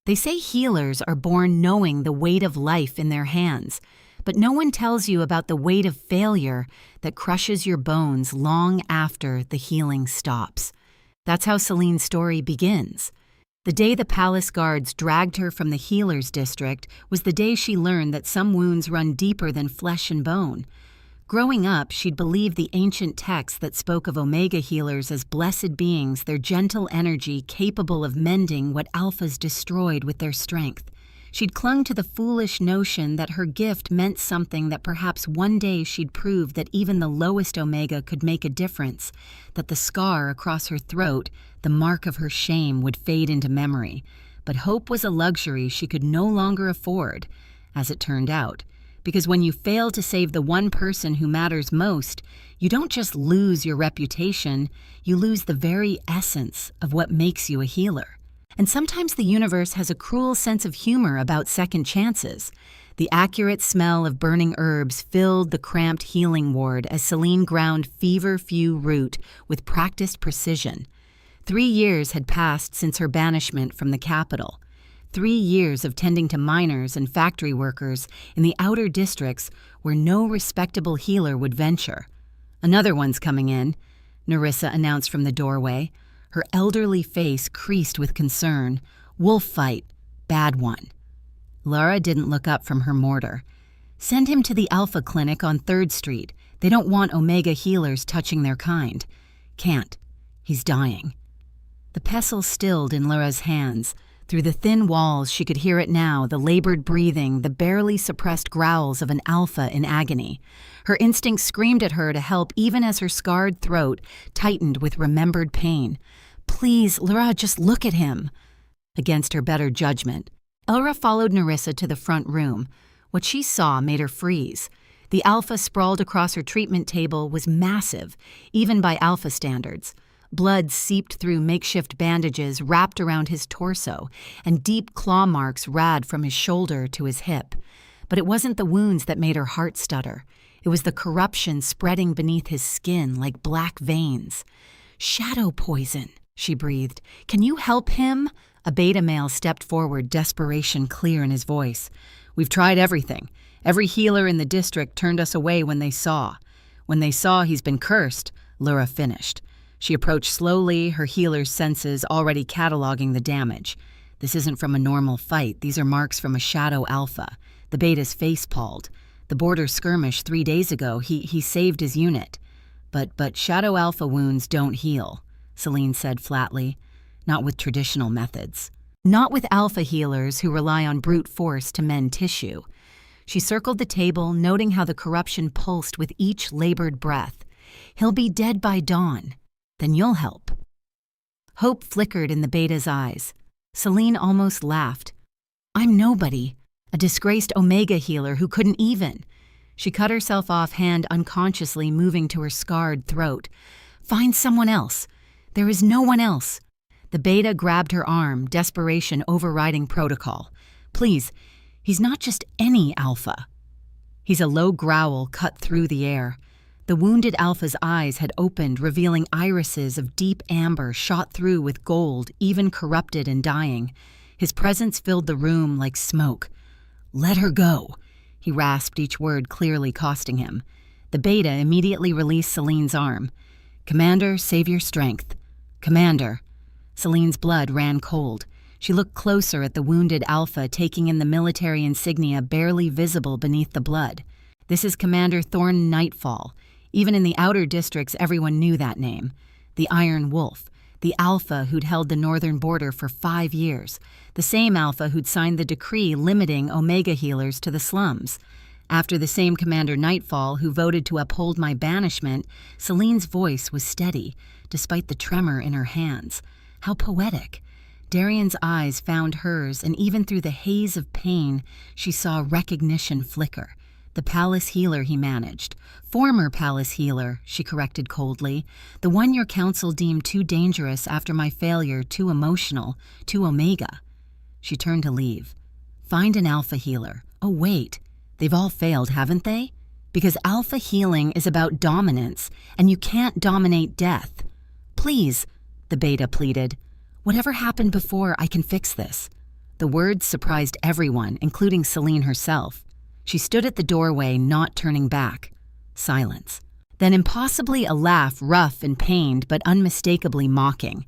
They say healers are born knowing the weight of life in their hands, but no one tells you about the weight of failure that crushes your bones long after the healing stops. That's how Celine's story begins. The day the palace guards dragged her from the healer's district was the day she learned that some wounds run deeper than flesh and bone. Growing up, she'd believed the ancient texts that spoke of Omega healers as blessed beings, their gentle energy capable of mending what Alphas destroyed with their strength. She'd clung to the foolish notion that her gift meant something, that perhaps one day she'd prove that even the lowest Omega could make a difference, that the scar across her throat, the mark of her shame, would fade into memory. But hope was a luxury she could no longer afford, as it turned out. Because when you fail to save the one person who matters most, you don't just lose your reputation, you lose the very essence of what makes you a healer. And sometimes the universe has a cruel sense of humor about second chances. The accurate smell of burning herbs filled the cramped healing ward as Celine ground fever-few root with practiced precision. 3 years had passed since her banishment from the capital. 3 years of tending to miners and factory workers in the outer districts where no respectable healer would venture. "Another one's coming in," Nerissa announced from the doorway. Her elderly face creased with concern. "Wolf fight. Bad one." Lara didn't look up from her mortar. "Send him to the Alpha Clinic on 3rd Street. They don't want Omega healers touching their kind." "Can't. He's dying." The pestle stilled in Lara's hands. Through the thin walls, she could hear it now, the labored breathing, the barely suppressed growls of an Alpha in agony. Her instincts screamed at her to help, even as her scarred throat tightened with remembered pain. "Please, Lara, just look at him." Against her better judgment, Elra followed Nerissa to the front room. What she saw made her freeze. The Alpha sprawled across her treatment table was massive, even by Alpha standards. Blood seeped through makeshift bandages wrapped around his torso, and deep claw marks rad from his shoulder to his hip. But it wasn't the wounds that made her heart stutter. It was the corruption spreading beneath his skin like black veins. "Shadow poison," she breathed. "Can you help him?" A beta male stepped forward, desperation clear in his voice. "We've tried everything. Every healer in the district turned us away when they saw. When they saw he's been cursed," Lyra finished. She approached slowly, her healer's senses already cataloging the damage. "This isn't from a normal fight. These are marks from a Shadow Alpha." The beta's face palled. "The border skirmish 3 days ago, he saved his unit." But Shadow Alpha wounds don't heal," Celine said flatly. "Not with traditional methods. Not with Alpha healers who rely on brute force to mend tissue." She circled the table, noting how the corruption pulsed with each labored breath. "He'll be dead by dawn. Then you'll help." Hope flickered in the beta's eyes. Celine almost laughed. "I'm nobody, a disgraced Omega healer who couldn't even." She cut herself off, hand unconsciously moving to her scarred throat. "Find someone else. There is no one else." The beta grabbed her arm, desperation overriding protocol. "Please, he's not just any Alpha." He's a low growl cut through the air. The wounded Alpha's eyes had opened, revealing irises of deep amber shot through with gold, even corrupted and dying. His presence filled the room like smoke. "Let her go," he rasped, each word clearly costing him. The beta immediately released Celine's arm. "Commander, save your strength." "Commander." Celine's blood ran cold. She looked closer at the wounded Alpha, taking in the military insignia barely visible beneath the blood. "This is Commander Thorn Nightfall." Even in the outer districts, everyone knew that name. The Iron Wolf, the Alpha who'd held the northern border for 5 years, the same Alpha who'd signed the decree limiting Omega healers to the slums. After the same Commander Nightfall who voted to uphold my banishment, Celine's voice was steady, despite the tremor in her hands. How poetic. Darian's eyes found hers, and even through the haze of pain, she saw recognition flicker. The palace healer he managed. Former palace healer, she corrected coldly. The one your council deemed too dangerous after my failure, too emotional, too Omega. She turned to leave. "Find an Alpha healer." "Oh, wait. They've all failed, haven't they? Because Alpha healing is about dominance, and you can't dominate death." "Please," the beta pleaded. "Whatever happened before, I can fix this." The words surprised everyone, including Celine herself. She stood at the doorway, not turning back. Silence. Then impossibly a laugh, rough and pained, but unmistakably mocking.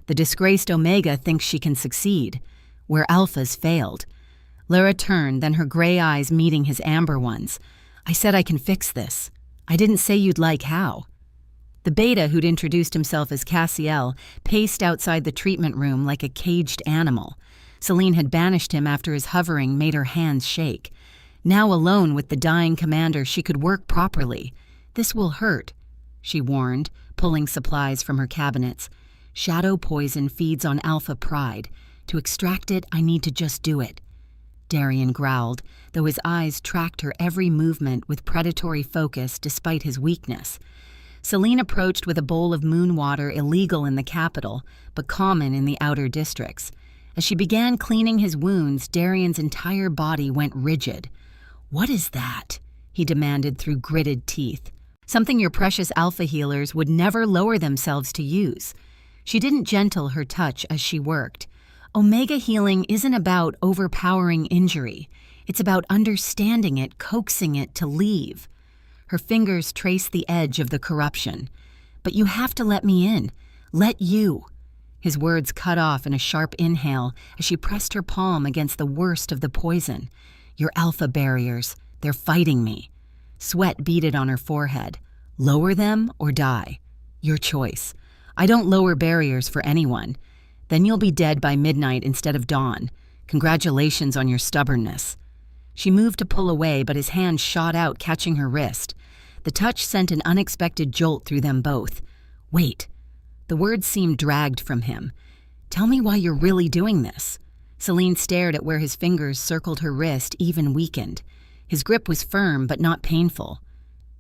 The disgraced Omega thinks she can succeed, where Alphas failed. Lyra turned, then her gray eyes meeting his amber ones. I said I can fix this. I didn't say you'd like how. The beta, who'd introduced himself as Cassiel, paced outside the treatment room like a caged animal. Celine had banished him after his hovering made her hands shake. Now alone with the dying commander, she could work properly. This will hurt, she warned, pulling supplies from her cabinets. Shadow poison feeds on alpha pride. To extract it, I need to just do it. Darian growled, though his eyes tracked her every movement with predatory focus despite his weakness. Celine approached with a bowl of moon water, illegal in the capital, but common in the outer districts. As she began cleaning his wounds, Darian's entire body went rigid. What is that? He demanded through gritted teeth. Something your precious alpha healers would never lower themselves to use. She didn't gentle her touch as she worked. Omega healing isn't about overpowering injury. It's about understanding it, coaxing it to leave. Her fingers traced the edge of the corruption. But you have to let me in. Let you. His words cut off in a sharp inhale as she pressed her palm against the worst of the poison. Your alpha barriers. They're fighting me. Sweat beaded on her forehead. Lower them or die. Your choice. I don't lower barriers for anyone. Then you'll be dead by midnight instead of dawn. Congratulations on your stubbornness. She moved to pull away, but his hand shot out, catching her wrist. The touch sent an unexpected jolt through them both. Wait. The words seemed dragged from him. Tell me why you're really doing this. Celine stared at where his fingers circled her wrist, even weakened. His grip was firm, but not painful.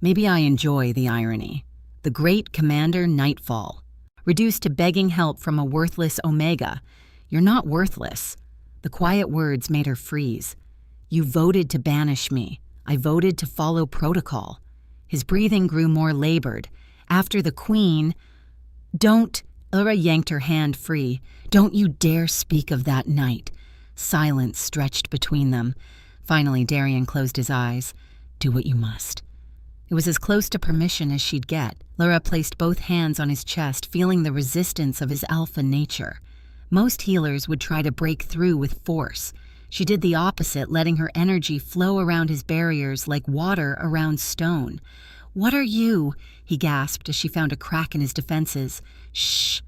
Maybe I enjoy the irony. The great Commander Nightfall. Reduced to begging help from a worthless Omega. You're not worthless. The quiet words made her freeze. You voted to banish me. I voted to follow protocol. His breathing grew more labored. After the Queen... Don't... Lyra yanked her hand free. Don't you dare speak of that night. Silence stretched between them. Finally, Darian closed his eyes. Do what you must. It was as close to permission as she'd get. Lyra placed both hands on his chest, feeling the resistance of his alpha nature. Most healers would try to break through with force. She did the opposite, letting her energy flow around his barriers like water around stone. What are you? He gasped as she found a crack in his defenses. Shh.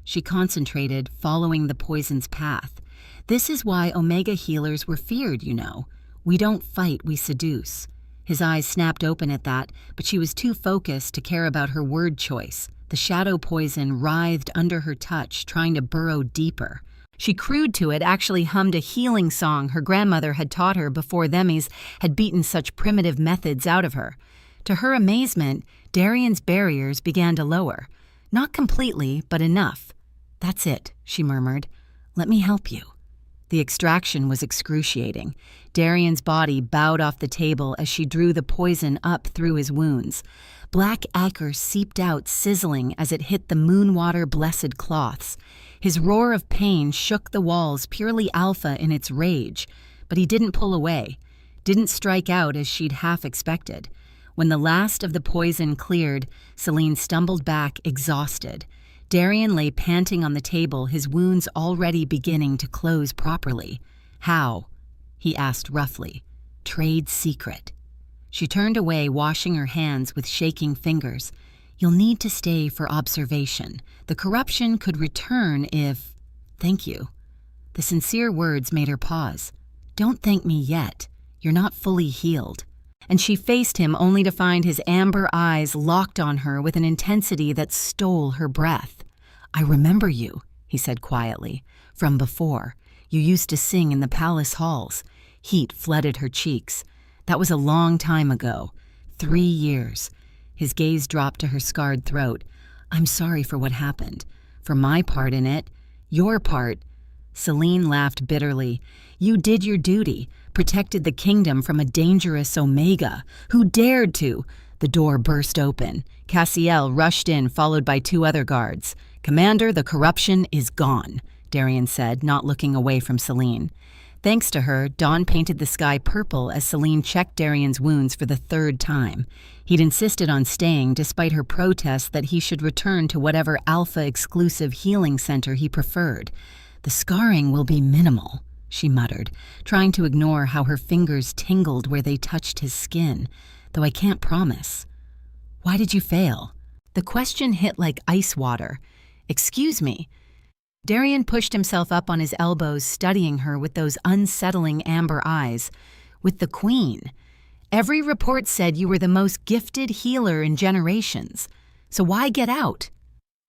She concentrated, following the poison's path. This is why Omega healers were feared, you know. We don't fight, we seduce. His eyes snapped open at that, but she was too focused to care about her word choice. The shadow poison writhed under her touch, trying to burrow deeper. She crewed to it, actually hummed a healing song her grandmother had taught her before Themis had beaten such primitive methods out of her. To her amazement, Darian's barriers began to lower. Not completely, but enough. That's it, she murmured. Let me help you. The extraction was excruciating. Darian's body bowed off the table as she drew the poison up through his wounds. Black ichor seeped out, sizzling as it hit the moonwater-blessed cloths. His roar of pain shook the walls, purely alpha in its rage. But he didn't pull away, didn't strike out as she'd half expected. When the last of the poison cleared, Celine stumbled back, exhausted. Darian lay panting on the table, his wounds already beginning to close properly. How? He asked roughly. Trade secret. She turned away, washing her hands with shaking fingers. You'll need to stay for observation. The corruption could return if... Thank you. The sincere words made her pause. Don't thank me yet. You're not fully healed. And she faced him only to find his amber eyes locked on her with an intensity that stole her breath. I remember you, he said quietly, from before. You used to sing in the palace halls. Heat flooded her cheeks. That was a long time ago. 3 years. His gaze dropped to her scarred throat. I'm sorry for what happened. For my part in it. Your part. Celine laughed bitterly. You did your duty, protected the kingdom from a dangerous Omega. Who dared to? The door burst open. Cassiel rushed in, followed by 2 other guards. Commander, the corruption is gone. Darian said, not looking away from Celine. Thanks to her, Dawn painted the sky purple as Celine checked Darian's wounds for the third time. He'd insisted on staying despite her protest that he should return to whatever Alpha-exclusive healing center he preferred. The scarring will be minimal, she muttered, trying to ignore how her fingers tingled where they touched his skin, though I can't promise. Why did you fail? The question hit like ice water. Excuse me. Darian pushed himself up on his elbows, studying her with those unsettling amber eyes. With the Queen. Every report said you were the most gifted healer in generations. So why get out?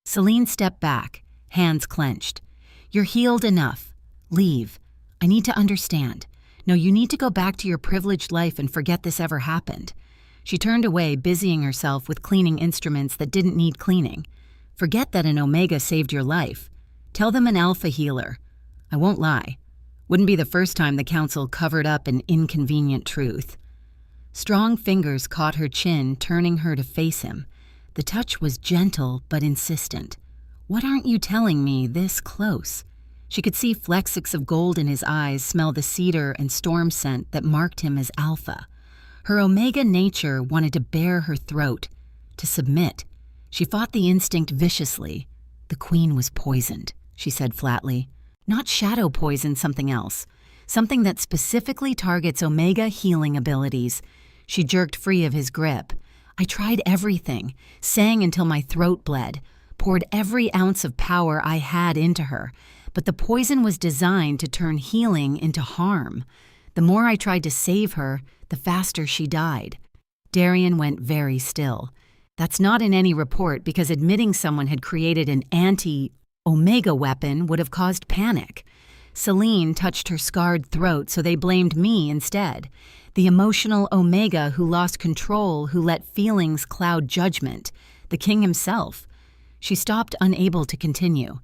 Celine stepped back, hands clenched. You're healed enough. Leave. I need to understand. No, you need to go back to your privileged life and forget this ever happened. She turned away, busying herself with cleaning instruments that didn't need cleaning. Forget that an Omega saved your life. Tell them an Alpha healer. I won't lie. Wouldn't be the first time the Council covered up an inconvenient truth. Strong fingers caught her chin, turning her to face him. The touch was gentle but insistent. What aren't you telling me this close? She could see flecks of gold in his eyes, smell the cedar and storm scent that marked him as Alpha. Her Omega nature wanted to bare her throat, to submit. She fought the instinct viciously. The Queen was poisoned, she said flatly. Not shadow poison, something else. Something that specifically targets Omega healing abilities. She jerked free of his grip. I tried everything, sang until my throat bled, poured every ounce of power I had into her, but the poison was designed to turn healing into harm. The more I tried to save her, the faster she died. Darian went very still. That's not in any report because admitting someone had created an anti-Omega weapon would have caused panic. Celine touched her scarred throat, so they blamed me instead. The emotional Omega who lost control, who let feelings cloud judgment. The king himself. She stopped, unable to continue.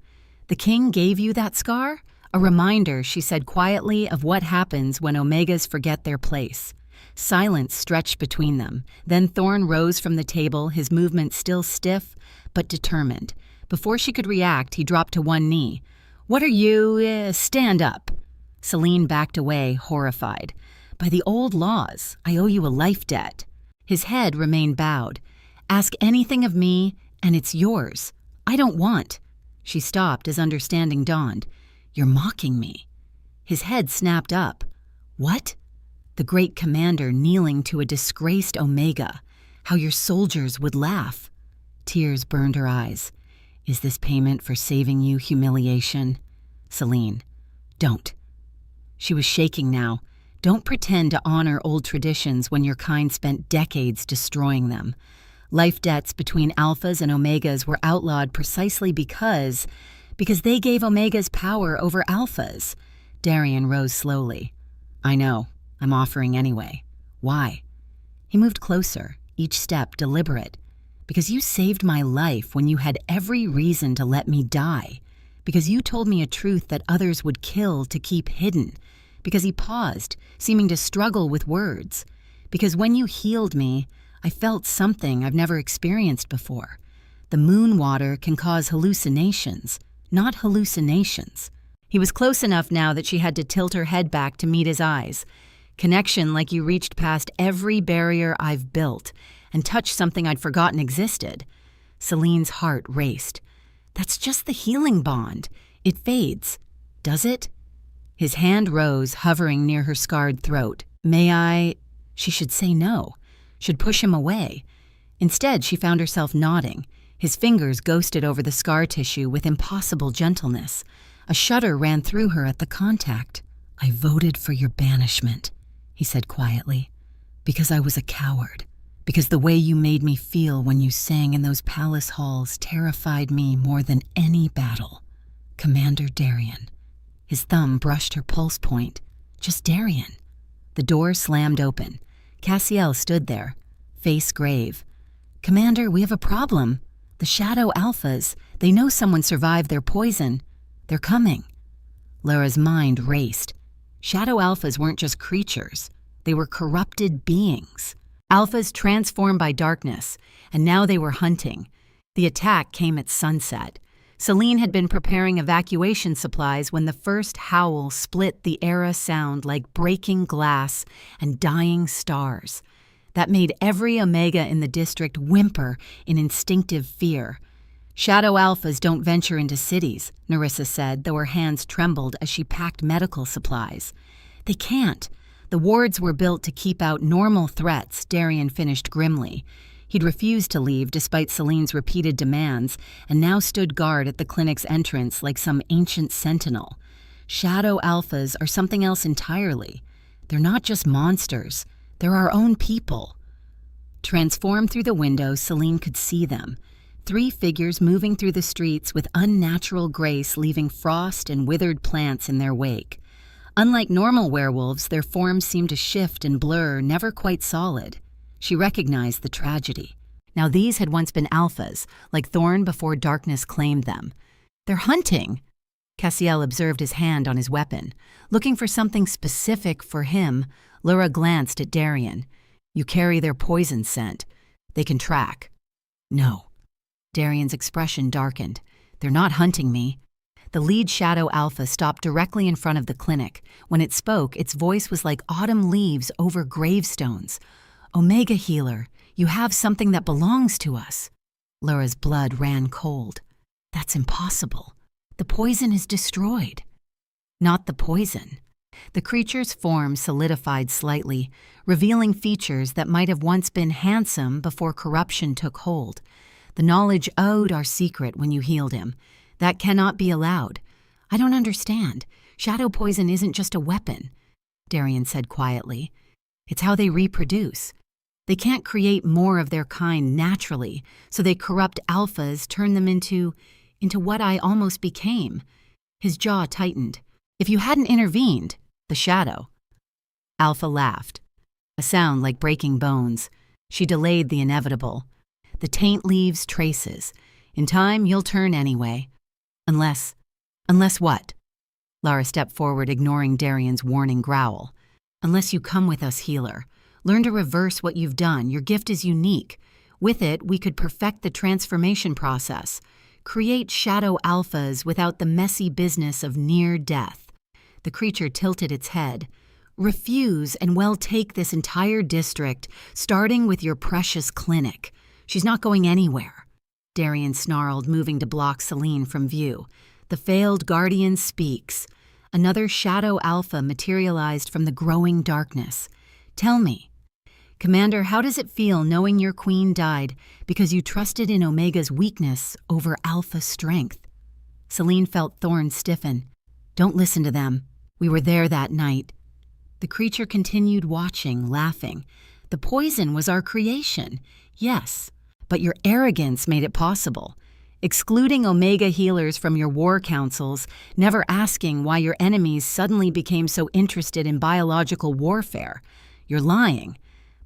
The king gave you that scar? A reminder, she said quietly, of what happens when Omegas forget their place. Silence stretched between them. Then Thorn rose from the table, his movement still stiff but determined. Before she could react, he dropped to one knee. What are you, stand up. Celine backed away, horrified. By the old laws, I owe you a life debt. His head remained bowed. Ask anything of me, and it's yours. I don't want. She stopped as understanding dawned. You're mocking me. His head snapped up. What? The great commander kneeling to a disgraced Omega. How your soldiers would laugh. Tears burned her eyes. Is this payment for saving you humiliation? Celine. Don't. She was shaking now. Don't pretend to honor old traditions when your kind spent decades destroying them. Life debts between Alphas and Omegas were outlawed precisely because they gave Omegas power over Alphas. Darian rose slowly. I know. I'm offering anyway. Why? He moved closer, each step deliberate. Because you saved my life when you had every reason to let me die. Because you told me a truth that others would kill to keep hidden. Because he paused, seeming to struggle with words. Because when you healed me, I felt something I've never experienced before. The moon water can cause hallucinations, not hallucinations. He was close enough now that she had to tilt her head back to meet his eyes. Connection like you reached past every barrier I've built and touched something I'd forgotten existed. Celine's heart raced. That's just the healing bond. It fades. Does it? His hand rose, hovering near her scarred throat. May I? She should say no. Should push him away. Instead, she found herself nodding. His fingers ghosted over the scar tissue with impossible gentleness. A shudder ran through her at the contact. I voted for your banishment, he said quietly, because I was a coward. Because the way you made me feel when you sang in those palace halls terrified me more than any battle. Commander Darian. His thumb brushed her pulse point. Just Darian. The door slammed open. Cassiel stood there, face grave. Commander, we have a problem. The Shadow Alphas, they know someone survived their poison. They're coming. Lara's mind raced. Shadow Alphas weren't just creatures. They were corrupted beings. Alphas transformed by darkness, and now they were hunting. The attack came at sunset. Celine had been preparing evacuation supplies when the first howl split the era sound like breaking glass and dying stars. That made every Omega in the district whimper in instinctive fear. Shadow Alphas don't venture into cities, Nerissa said, though her hands trembled as she packed medical supplies. They can't. The wards were built to keep out normal threats, Darian finished grimly. He'd refused to leave despite Celine's repeated demands, and now stood guard at the clinic's entrance like some ancient sentinel. Shadow Alphas are something else entirely. They're not just monsters. They're our own people. Transformed through the window, Celine could see them. 3 figures moving through the streets with unnatural grace, leaving frost and withered plants in their wake. Unlike normal werewolves, their forms seemed to shift and blur, never quite solid. She recognized the tragedy. Now these had once been alphas, like Thorn before darkness claimed them. They're hunting. Cassiel observed his hand on his weapon. Looking for something specific for him, Laura glanced at Darian. You carry their poison scent. They can track. No. Darian's expression darkened. They're not hunting me. The lead Shadow Alpha stopped directly in front of the clinic. When it spoke, its voice was like autumn leaves over gravestones. Omega Healer, you have something that belongs to us. Laura's blood ran cold. That's impossible. The poison is destroyed. Not the poison. The creature's form solidified slightly, revealing features that might have once been handsome before corruption took hold. The knowledge owed our secret when you healed him. That cannot be allowed. I don't understand. Shadow poison isn't just a weapon, Darian said quietly. It's how they reproduce. They can't create more of their kind naturally, so they corrupt alphas, turn them into what I almost became. His jaw tightened. If you hadn't intervened, the shadow. Alpha laughed. A sound like breaking bones. She delayed the inevitable. The taint leaves traces. In time, you'll turn anyway. Unless what? Lara stepped forward, ignoring Darian's warning growl. Unless you come with us, healer. Learn to reverse what you've done. Your gift is unique. With it, we could perfect the transformation process. Create shadow alphas without the messy business of near death. The creature tilted its head. Refuse, and we'll take this entire district, starting with your precious clinic. She's not going anywhere. Darian snarled, moving to block Celine from view. The failed guardian speaks. Another shadow alpha materialized from the growing darkness. Tell me, Commander, how does it feel knowing your queen died because you trusted in Omega's weakness over Alpha's strength? Celine felt Thorn stiffen. Don't listen to them. We were there that night. The creature continued watching, laughing. The poison was our creation. Yes. But your arrogance made it possible. Excluding Omega healers from your war councils, never asking why your enemies suddenly became so interested in biological warfare. You're lying.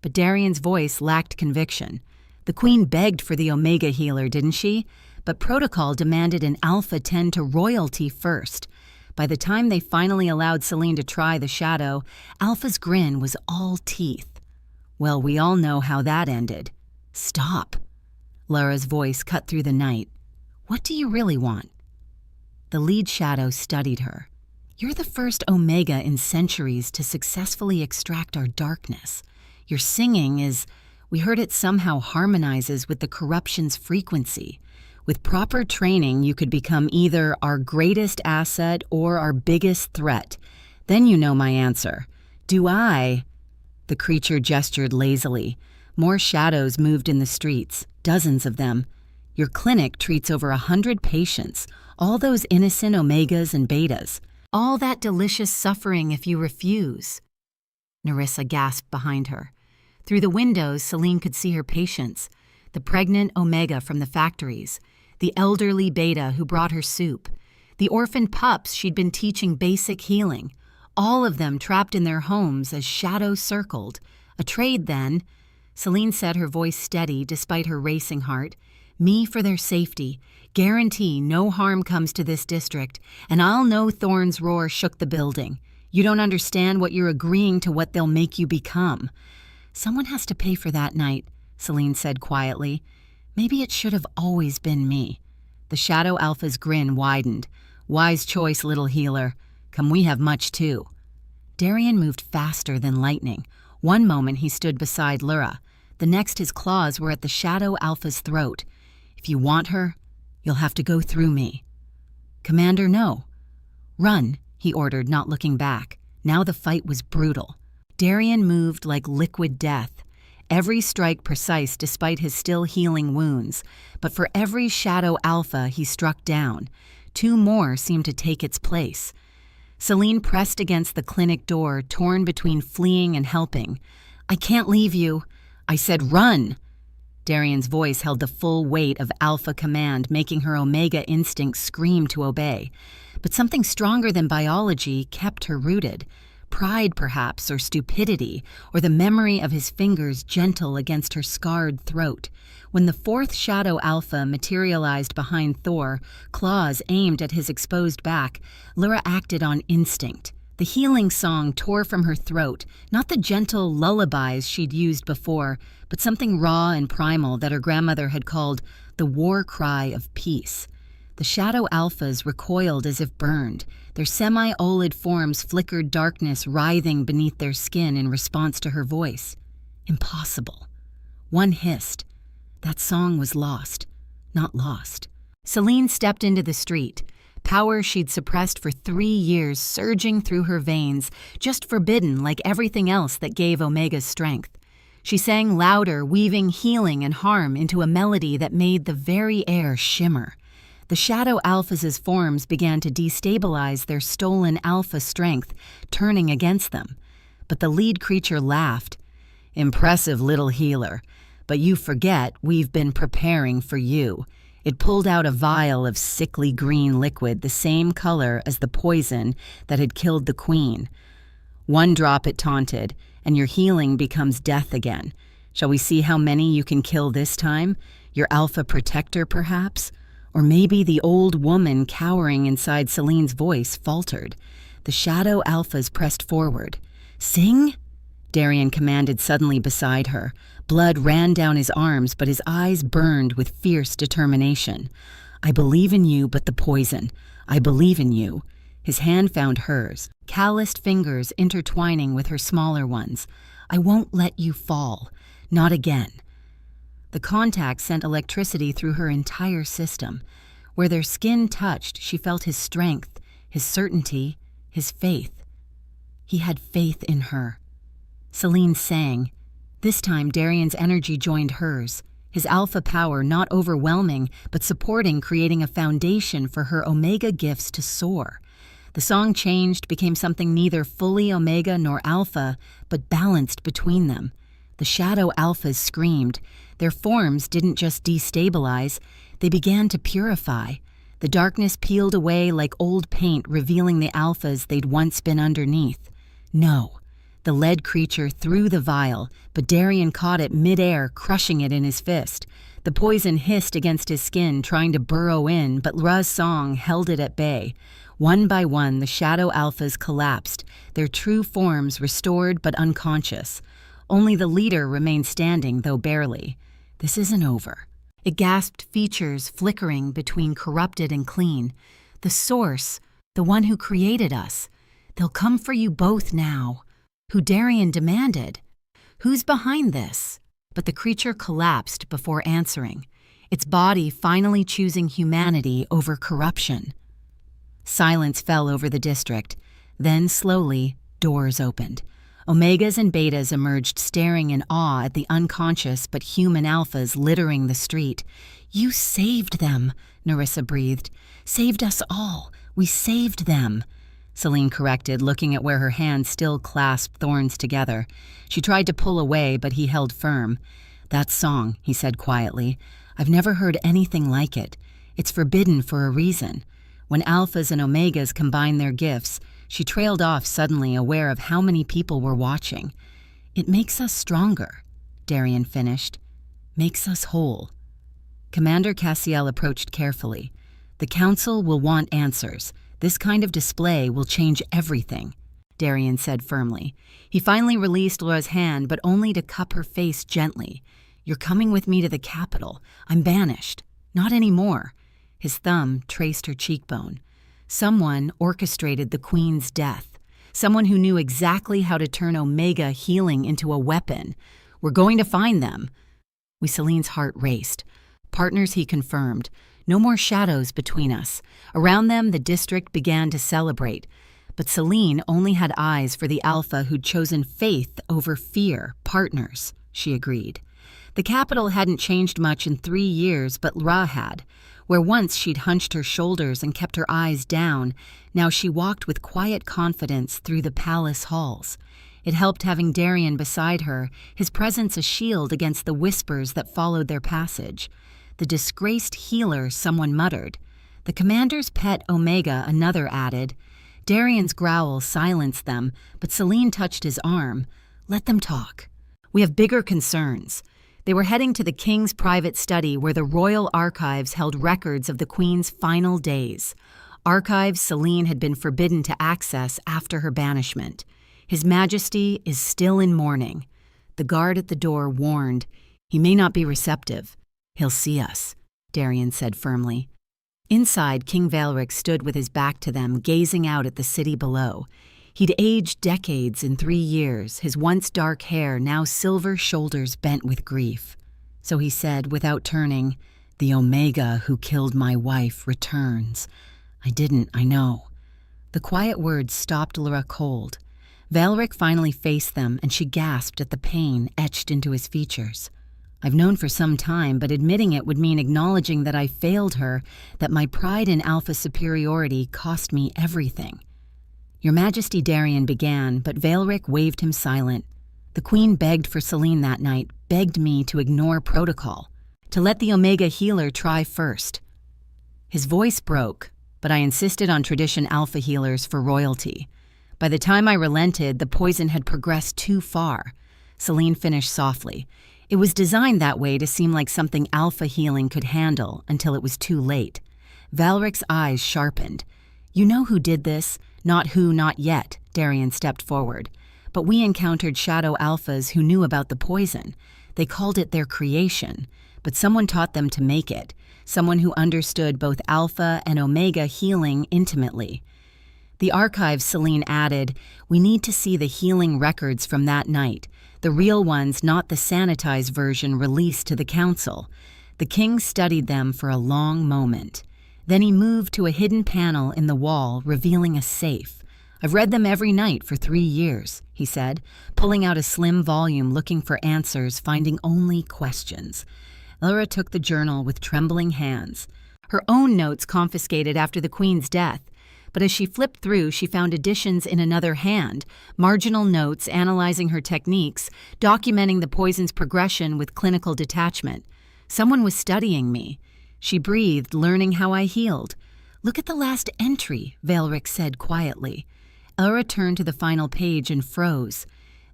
But Darian's voice lacked conviction. The Queen begged for the Omega healer, didn't she? But protocol demanded an Alpha tend to royalty first. By the time they finally allowed Celine to try the shadow, Alpha's grin was all teeth. Well, we all know how that ended. Stop. Lara's voice cut through the night. What do you really want? The lead shadow studied her. You're the first Omega in centuries to successfully extract our darkness. Your singing we heard it somehow harmonizes with the corruption's frequency. With proper training, you could become either our greatest asset or our biggest threat. Then you know my answer. Do I? The creature gestured lazily. More shadows moved in the streets, dozens of them. Your clinic treats over 100 patients, all those innocent Omegas and Betas. All that delicious suffering if you refuse. Nerissa gasped behind her. Through the windows, Celine could see her patients. The pregnant Omega from the factories. The elderly Beta who brought her soup. The orphan pups she'd been teaching basic healing. All of them trapped in their homes as shadows circled. A trade, then. Celine said, her voice steady despite her racing heart. Me for their safety. Guarantee no harm comes to this district, and I'll know Thorn's roar shook the building. You don't understand what you're agreeing to, what they'll make you become. Someone has to pay for that night, Celine said quietly. Maybe it should have always been me. The Shadow Alpha's grin widened. "Wise choice, little healer. Come, we have much too." Darian moved faster than lightning. One moment he stood beside Lyra. The next his claws were at the Shadow Alpha's throat. "If you want her, you'll have to go through me." "Commander, no." "Run," he ordered, not looking back. Now the fight was brutal. Darian moved like liquid death, every strike precise despite his still healing wounds. But for every Shadow Alpha he struck down, 2 more seemed to take its place. Celine pressed against the clinic door, torn between fleeing and helping. "I can't leave you." "I said run." Darian's voice held the full weight of alpha command, making her omega instinct scream to obey. But something stronger than biology kept her rooted. Pride, perhaps, or stupidity, or the memory of his fingers gentle against her scarred throat. When the 4th Shadow Alpha materialized behind Thor, claws aimed at his exposed back, Lyra acted on instinct. The healing song tore from her throat, not the gentle lullabies she'd used before, but something raw and primal that her grandmother had called the war cry of peace. The Shadow Alphas recoiled as if burned. Their semi-olid forms flickered darkness writhing beneath their skin in response to her voice. Impossible. One hissed. That song was lost. Not lost. Celine stepped into the street. Power she'd suppressed for 3 years surging through her veins, just forbidden like everything else that gave Omega's strength. She sang louder, weaving healing and harm into a melody that made the very air shimmer. The Shadow Alphas' forms began to destabilize their stolen alpha strength, turning against them. But the lead creature laughed. "Impressive little healer, but you forget we've been preparing for you." It pulled out a vial of sickly green liquid, the same color as the poison that had killed the queen. "1 drop," it taunted, "and your healing becomes death again. Shall we see how many you can kill this time? Your alpha protector, perhaps?" Or maybe the old woman cowering inside Celine's voice faltered. The Shadow Alphas pressed forward. "Sing?" Darian commanded suddenly beside her. Blood ran down his arms, but his eyes burned with fierce determination. "I believe in you, but the poison. I believe in you." His hand found hers, calloused fingers intertwining with her smaller ones. "I won't let you fall. Not again." The contact sent electricity through her entire system. Where their skin touched, she felt his strength, his certainty, his faith. He had faith in her. Celine sang. This time Darian's energy joined hers, his alpha power not overwhelming but supporting, creating a foundation for her omega gifts to soar. The song changed, became something neither fully omega nor alpha, but balanced between them. The Shadow Alphas screamed. Their forms didn't just destabilize, they began to purify. The darkness peeled away like old paint, revealing the alphas they'd once been underneath. No. The lead creature threw the vial, but Darian caught it midair, crushing it in his fist. The poison hissed against his skin, trying to burrow in, but Ra's song held it at bay. One by one, the Shadow Alphas collapsed, their true forms restored but unconscious. Only the leader remained standing, though barely. "This isn't over." It gasped, features flickering between corrupted and clean. "The source, the one who created us. They'll come for you both now." Who Darian demanded. "Who's behind this?" But the creature collapsed before answering, its body finally choosing humanity over corruption. Silence fell over the district. Then, slowly, doors opened. Omegas and betas emerged, staring in awe at the unconscious but human alphas littering the street. "You saved them," Nerissa breathed. "Saved us all. We saved them." Celine corrected, looking at where her hands still clasped thorns together. She tried to pull away, but he held firm. "That song," he said quietly. "I've never heard anything like it. It's forbidden for a reason." When alphas and omegas combined their gifts, she trailed off suddenly, aware of how many people were watching. "It makes us stronger," Darian finished. "Makes us whole." Commander Cassiel approached carefully. "The Council will want answers. This kind of display will change everything," Darian said firmly. He finally released Laura's hand, but only to cup her face gently. "You're coming with me to the capital. I'm banished." "Not anymore." His thumb traced her cheekbone. Someone orchestrated the Queen's death. Someone who knew exactly how to turn Omega healing into a weapon. We're going to find them. Celine's heart raced. Partners, he confirmed. No more shadows between us. Around them, the district began to celebrate. But Celine only had eyes for the Alpha who'd chosen faith over fear. Partners, she agreed. The capital hadn't changed much in 3 years, but Ra had. Where once she'd hunched her shoulders and kept her eyes down, now she walked with quiet confidence through the palace halls. It helped having Darien beside her, his presence a shield against the whispers that followed their passage. The disgraced healer, someone muttered. The commander's pet Omega, another added. Darien's growl silenced them, but Celine touched his arm. Let them talk. We have bigger concerns. They were heading to the king's private study where the royal archives held records of the queen's final days. Archives Celine had been forbidden to access after her banishment. His Majesty is still in mourning. The guard at the door warned. He may not be receptive. He'll see us, Darien said firmly. Inside, King Valeric stood with his back to them, gazing out at the city below. He'd aged decades in 3 years, his once dark hair now silver shoulders bent with grief. So he said, without turning, "The Omega who killed my wife returns. I didn't, I know." The quiet words stopped Laura cold. Valeric finally faced them, and she gasped at the pain etched into his features. I've known for some time, but admitting it would mean acknowledging that I failed her, that my pride in Alpha superiority cost me everything. Your Majesty, Darien began, but Valeric waved him silent. The Queen begged for Celine that night, begged me to ignore protocol, to let the Omega healer try first. His voice broke, but I insisted on tradition Alpha healers for royalty. By the time I relented, the poison had progressed too far. Celine finished softly. It was designed that way to seem like something Alpha healing could handle until it was too late. Valeric's eyes sharpened. You know who did this? Not who, not yet, Darien stepped forward. But we encountered Shadow Alphas who knew about the poison. They called it their creation, but someone taught them to make it, someone who understood both Alpha and Omega healing intimately. The archives, Celine added, we need to see the healing records from that night, the real ones, not the sanitized version released to the council. The king studied them for a long moment. Then he moved to a hidden panel in the wall, revealing a safe. I've read them every night for 3 years, he said, pulling out a slim volume looking for answers, finding only questions. Laura took the journal with trembling hands. Her own notes confiscated after the Queen's death. But as she flipped through, she found additions in another hand, marginal notes analyzing her techniques, documenting the poison's progression with clinical detachment. Someone was studying me. She breathed, learning how I healed. Look at the last entry, Valeric said quietly. Laura turned to the final page and froze.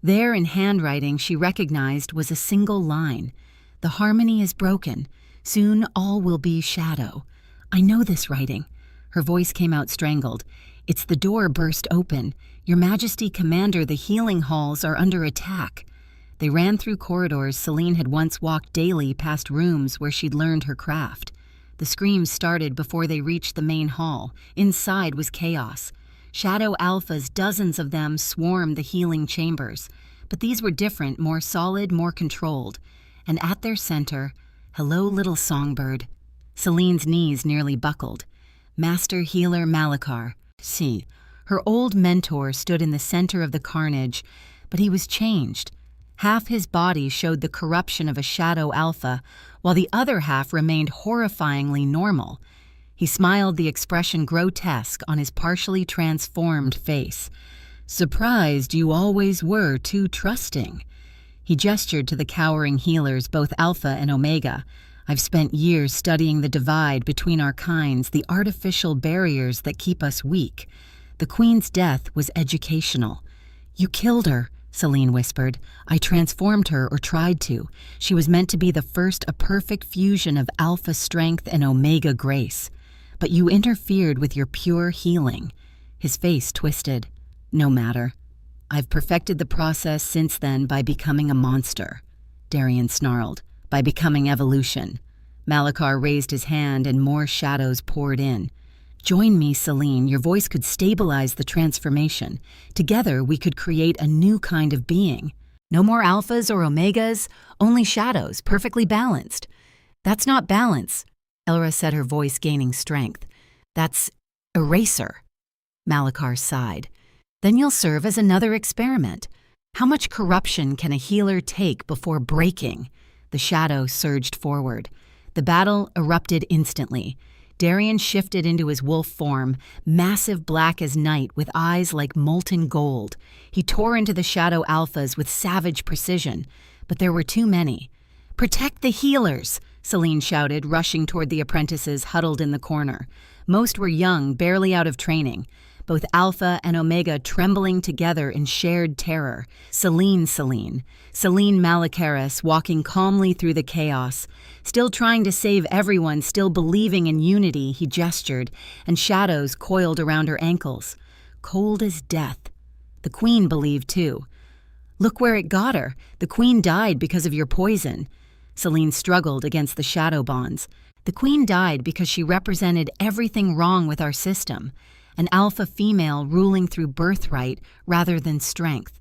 There, in handwriting she recognized, was a single line. The harmony is broken. Soon all will be shadow. I know this writing. Her voice came out strangled. It's the door burst open. Your Majesty, Commander, the healing halls are under attack. They ran through corridors Celine had once walked daily past rooms where she'd learned her craft. The screams started before they reached the main hall. Inside was chaos. Shadow Alphas, dozens of them, swarmed the healing chambers. But these were different, more solid, more controlled. And at their center, hello, little songbird. Celine's knees nearly buckled. Master Healer Malachar, see. Her old mentor stood in the center of the carnage, but he was changed. Half his body showed the corruption of a Shadow Alpha, while the other half remained horrifyingly normal. He smiled, the expression grotesque on his partially transformed face. Surprised you always were too trusting. He gestured to the cowering healers, both Alpha and Omega. I've spent years studying the divide between our kinds, the artificial barriers that keep us weak. The Queen's death was educational. You killed her, Celine whispered. I transformed her, or tried to. She was meant to be the first, a perfect fusion of Alpha strength and Omega grace. But you interfered with your pure healing. His face twisted. No matter. I've perfected the process since then by becoming a monster. Darien snarled. By becoming evolution. Malachar raised his hand and more shadows poured in. "Join me, Celine. Your voice could stabilize the transformation. Together, we could create a new kind of being. No more alphas or omegas, only shadows, perfectly balanced." "That's not balance," Elra said, her voice gaining strength. "That's eraser." Malachar sighed. "Then you'll serve as another experiment. How much corruption can a healer take before breaking?" The shadow surged forward. The battle erupted instantly. Darian shifted into his wolf form, massive black as night with eyes like molten gold. He tore into the shadow alphas with savage precision, but there were too many. "Protect the healers!" Celine shouted, rushing toward the apprentices huddled in the corner. Most were young, barely out of training, both Alpha and Omega trembling together in shared terror. Celine Malacharis walking calmly through the chaos. Still trying to save everyone, still believing in unity, he gestured, and shadows coiled around her ankles. Cold as death. The Queen believed too. "Look where it got her. The Queen died because of your poison." Celine struggled against the shadow bonds. "The Queen died because she represented everything wrong with our system. An alpha female ruling through birthright rather than strength,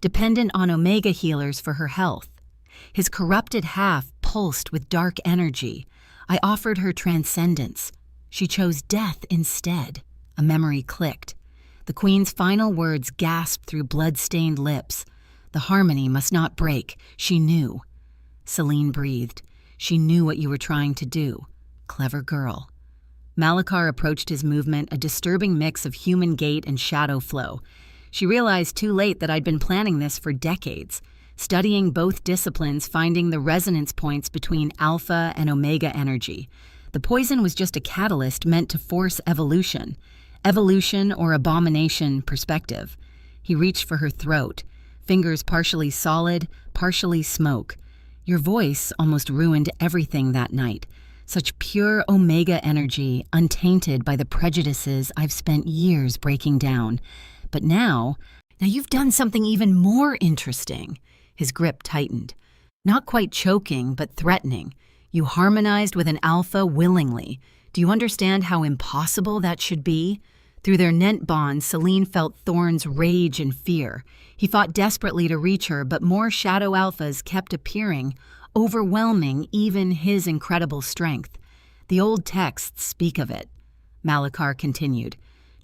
dependent on Omega healers for her health. His corrupted half pulsed with dark energy. I offered her transcendence. She chose death instead." A memory clicked. The Queen's final words gasped through blood-stained lips. The harmony must not break. She knew. Celine breathed. "She knew what you were trying to do. Clever girl." Malachar approached his movement, a disturbing mix of human gait and shadow flow. She realized too late that I'd been planning this for decades, studying both disciplines, finding the resonance points between Alpha and Omega energy. The poison was just a catalyst meant to force evolution or abomination perspective. He reached for her throat, fingers partially solid, partially smoke. "Your voice almost ruined everything that night. Such pure Omega energy, untainted by the prejudices I've spent years breaking down. But now you've done something even more interesting." His grip tightened. "Not quite choking, but threatening. You harmonized with an alpha willingly. Do you understand how impossible that should be?" Through their Nent bond, Celine felt Thorn's rage and fear. He fought desperately to reach her, but more shadow alphas kept appearing, overwhelming even his incredible strength. "The old texts speak of it," Malachar continued.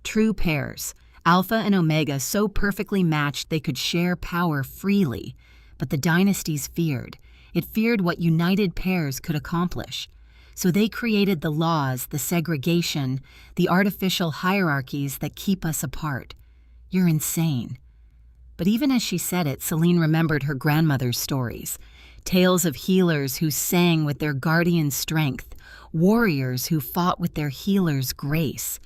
"True pairs, Alpha and Omega so perfectly matched they could share power freely. But the dynasties feared. It feared what united pairs could accomplish. So they created the laws, the segregation, the artificial hierarchies that keep us apart. You're insane." But even as she said it, Celine remembered her grandmother's stories. Tales of healers who sang with their guardian strength, warriors who fought with their healer's grace.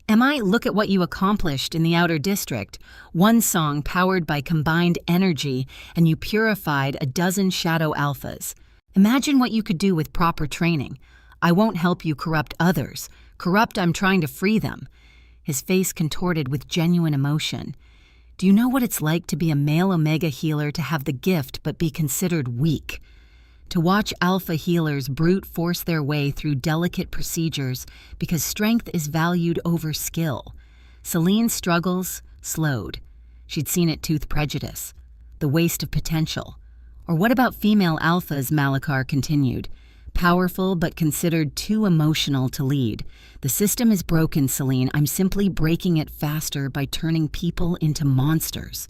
Look at what you accomplished in the Outer District. One song powered by combined energy, and you purified a dozen shadow alphas. Imagine what you could do with proper training. I won't help you corrupt others. I'm trying to free them." His face contorted with genuine emotion. "Do you know what it's like to be a male Omega healer, to have the gift but be considered weak? To watch alpha healers brute force their way through delicate procedures because strength is valued over skill." Celine's struggles slowed. She'd seen it tooth prejudice, the waste of potential. "Or what about female alphas?" Malachar continued. "Powerful but considered too emotional to lead. The system is broken, Celine. I'm simply breaking it faster by turning people into monsters."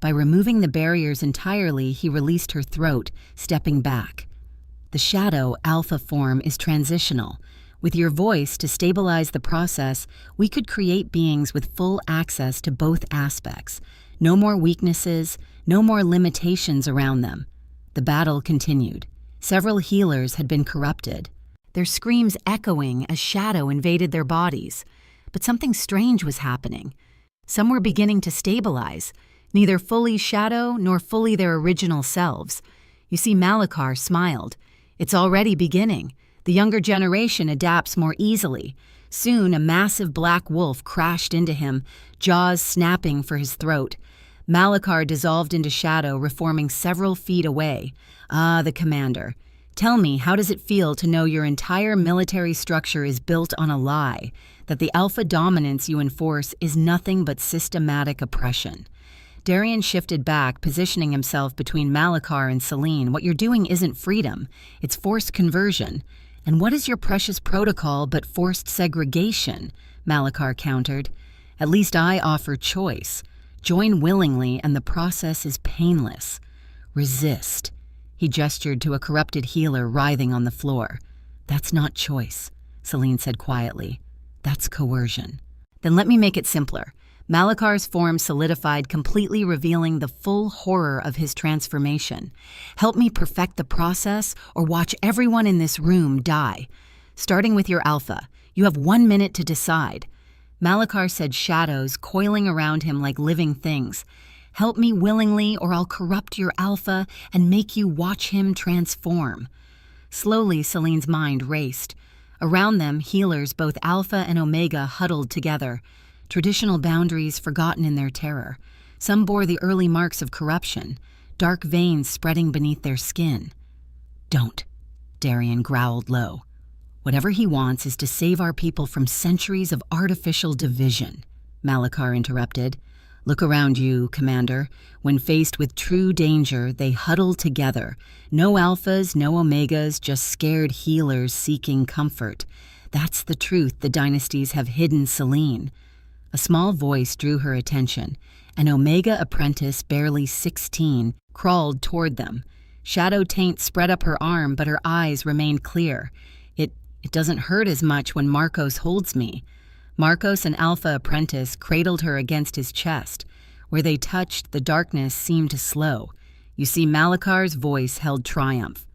By removing the barriers entirely, he released her throat, stepping back. "The shadow alpha form is transitional. With your voice to stabilize the process, we could create beings with full access to both aspects. No more weaknesses, no more limitations around them." The battle continued. Several healers had been corrupted, their screams echoing as shadow invaded their bodies. But something strange was happening. Some were beginning to stabilize, neither fully shadow nor fully their original selves. You see, Malachar smiled. "It's already beginning. The younger generation adapts more easily." Soon, a massive black wolf crashed into him, jaws snapping for his throat. Malachar dissolved into shadow, reforming several feet away. The commander. Tell me, how does it feel to know your entire military structure is built on a lie, that the alpha dominance you enforce is nothing but systematic oppression? Darian shifted back, positioning himself between Malachar and Celine. What you're doing isn't freedom, it's forced conversion. And what is your precious protocol but forced segregation? Malachar countered. At least I offer choice. Join willingly and the process is painless. Resist. He gestured to a corrupted healer writhing on the floor. That's not choice, Celine said quietly. That's coercion. Then let me make it simpler. Malachar's form solidified, completely revealing the full horror of his transformation. Help me perfect the process or watch everyone in this room die. Starting with your alpha, you have 1 minute to decide. Malachar said, shadows coiling around him like living things. Help me willingly or I'll corrupt your alpha and make you watch him transform. Slowly, Celine's mind raced. Around them, healers, both Alpha and Omega, huddled together. Traditional boundaries forgotten in their terror. Some bore the early marks of corruption, dark veins spreading beneath their skin. Don't, Darian growled low. Whatever he wants is to save our people from centuries of artificial division, Malachar interrupted. Look around you, Commander. When faced with true danger, they huddle together. No alphas, no omegas, just scared healers seeking comfort. That's the truth the dynasties have hidden, Celine. A small voice drew her attention. An Omega apprentice, barely 16, crawled toward them. Shadow taint spread up her arm, but her eyes remained clear. It doesn't hurt as much when Marcos holds me. Marcos, an Alpha apprentice, cradled her against his chest. Where they touched, the darkness seemed to slow. You see, Malachar's voice held triumph.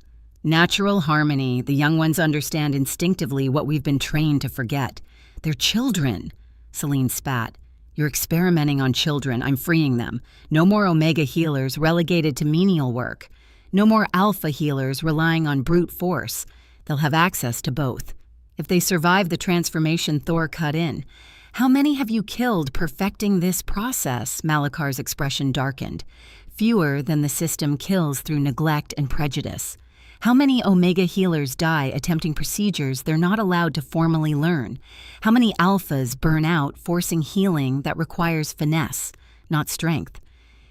Natural harmony, the young ones understand instinctively what we've been trained to forget. They're children. Celine spat. You're experimenting on children. I'm freeing them. No more Omega healers relegated to menial work. No more Alpha healers relying on brute force. They'll have access to both. If they survive the transformation Thor cut in. How many have you killed perfecting this process? Malachar's expression darkened. Fewer than the system kills through neglect and prejudice. How many Omega healers die attempting procedures they're not allowed to formally learn? How many Alphas burn out forcing healing that requires finesse, not strength?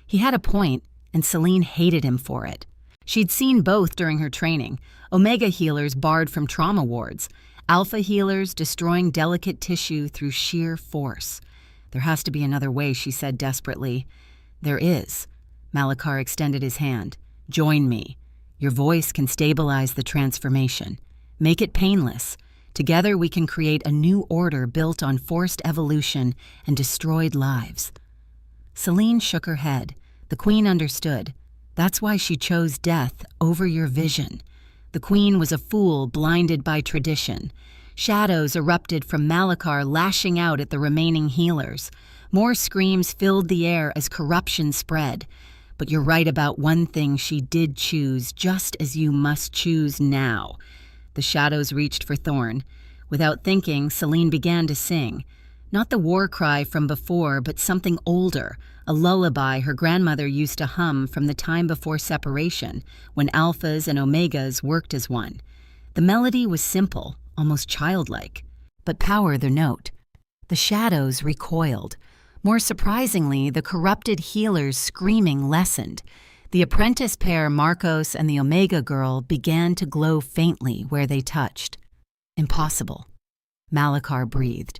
He had a point, and Celine hated him for it. She'd seen both during her training. Omega healers barred from trauma wards. Alpha healers destroying delicate tissue through sheer force. There has to be another way, she said desperately. There is. Malachar extended his hand. Join me. Your voice can stabilize the transformation. Make it painless. Together we can create a new order built on forced evolution and destroyed lives. Celine shook her head. The Queen understood. That's why she chose death over your vision. The Queen was a fool blinded by tradition. Shadows erupted from Malachar, lashing out at the remaining healers. More screams filled the air as corruption spread. But you're right about one thing she did choose, just as you must choose now. The shadows reached for Thorn. Without thinking, Celine began to sing. Not the war cry from before, but something older, a lullaby her grandmother used to hum from the time before separation, when Alphas and Omegas worked as one. The melody was simple, almost childlike. But power the note. The shadows recoiled. More surprisingly, the corrupted healer's screaming lessened. The apprentice pair, Marcos and the Omega girl, began to glow faintly where they touched. Impossible. Malachar breathed.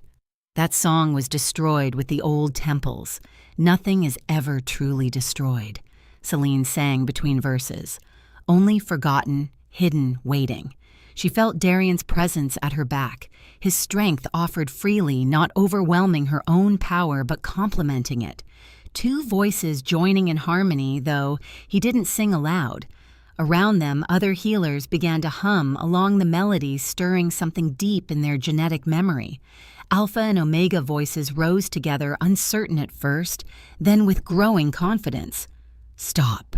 That song was destroyed with the old temples. Nothing is ever truly destroyed, Celine sang between verses. Only forgotten, hidden, waiting. She felt Darian's presence at her back, his strength offered freely, not overwhelming her own power but complementing it. Two voices joining in harmony, though he didn't sing aloud. Around them, other healers began to hum along the melody, stirring something deep in their genetic memory. Alpha and Omega voices rose together, uncertain at first, then with growing confidence. Stop,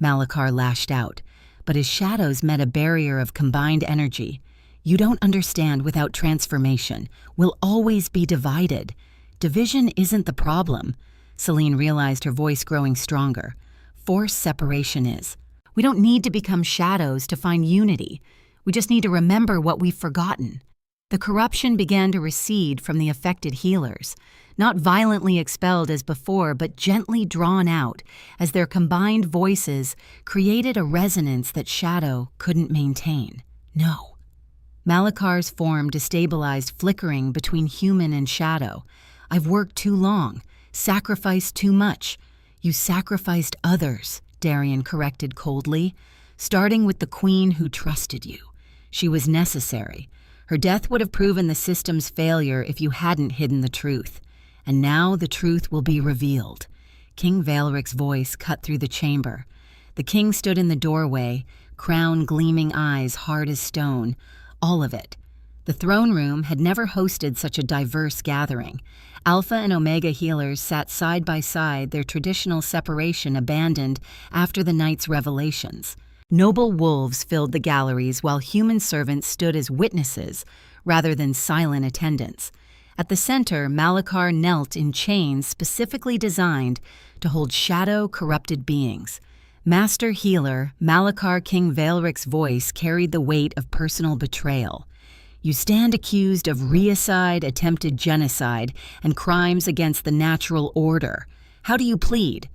Malachar lashed out, but his shadows met a barrier of combined energy. You don't understand without transformation. We'll always be divided. Division isn't the problem. Celine realized her voice growing stronger. Forced separation is. We don't need to become shadows to find unity. We just need to remember what we've forgotten. The corruption began to recede from the affected healers, not violently expelled as before, but gently drawn out as their combined voices created a resonance that shadow couldn't maintain. No. Malakar's form destabilized, flickering between human and shadow. I've worked too long, sacrificed too much. You sacrificed others, Darian corrected coldly, starting with the queen who trusted you. She was necessary. Her death would have proven the system's failure if you hadn't hidden the truth. And now the truth will be revealed. King Valric's voice cut through the chamber. The king stood in the doorway, crown gleaming eyes hard as stone. All of it. The throne room had never hosted such a diverse gathering. Alpha and Omega healers sat side by side, their traditional separation abandoned after the night's revelations. Noble wolves filled the galleries while human servants stood as witnesses rather than silent attendants. At the center, Malakar knelt in chains specifically designed to hold shadow-corrupted beings. Master healer, Malakar King Valric's voice carried the weight of personal betrayal. You stand accused of reicide, attempted genocide, and crimes against the natural order. How do you plead?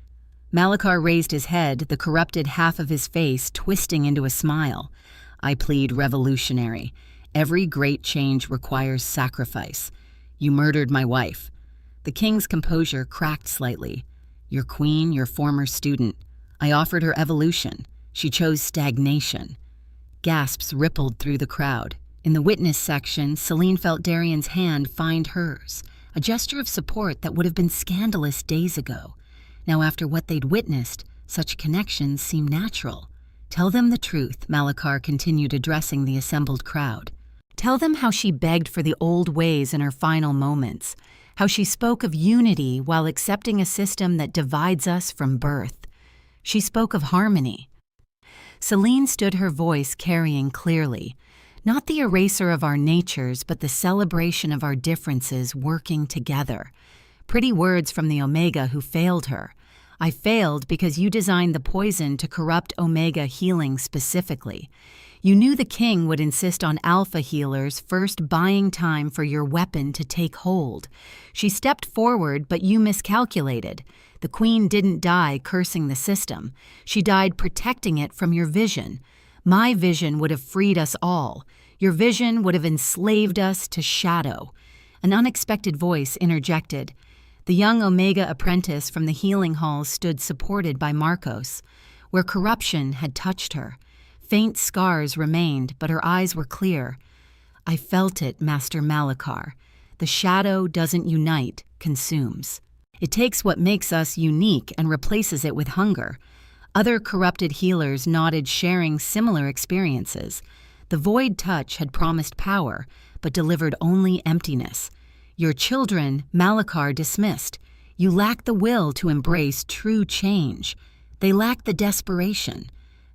Malakar raised his head, the corrupted half of his face twisting into a smile. I plead revolutionary. Every great change requires sacrifice. You murdered my wife. The king's composure cracked slightly. Your queen, your former student. I offered her evolution. She chose stagnation. Gasps rippled through the crowd. In the witness section, Celine felt Darian's hand find hers, a gesture of support that would have been scandalous days ago. Now, after what they'd witnessed, such connections seemed natural. Tell them the truth, Malakar continued, addressing the assembled crowd. Tell them how she begged for the old ways in her final moments, how she spoke of unity while accepting a system that divides us from birth. She spoke of harmony. Celine stood, her voice carrying clearly, not the eraser of our natures, but the celebration of our differences working together. Pretty words from the Omega who failed her. I failed because you designed the poison to corrupt Omega healing specifically. You knew the king would insist on Alpha healers first buying time for your weapon to take hold. She stepped forward, but you miscalculated. The queen didn't die cursing the system. She died protecting it from your vision. My vision would have freed us all. Your vision would have enslaved us to shadow. An unexpected voice interjected. The young Omega apprentice from the healing halls stood supported by Marcos, where corruption had touched her. Faint scars remained, but her eyes were clear. I felt it, Master Malakar. The shadow doesn't unite, consumes. It takes what makes us unique and replaces it with hunger. Other corrupted healers nodded, sharing similar experiences. The void touch had promised power, but delivered only emptiness. Your children, Malakar dismissed. You lack the will to embrace true change. They lack the desperation.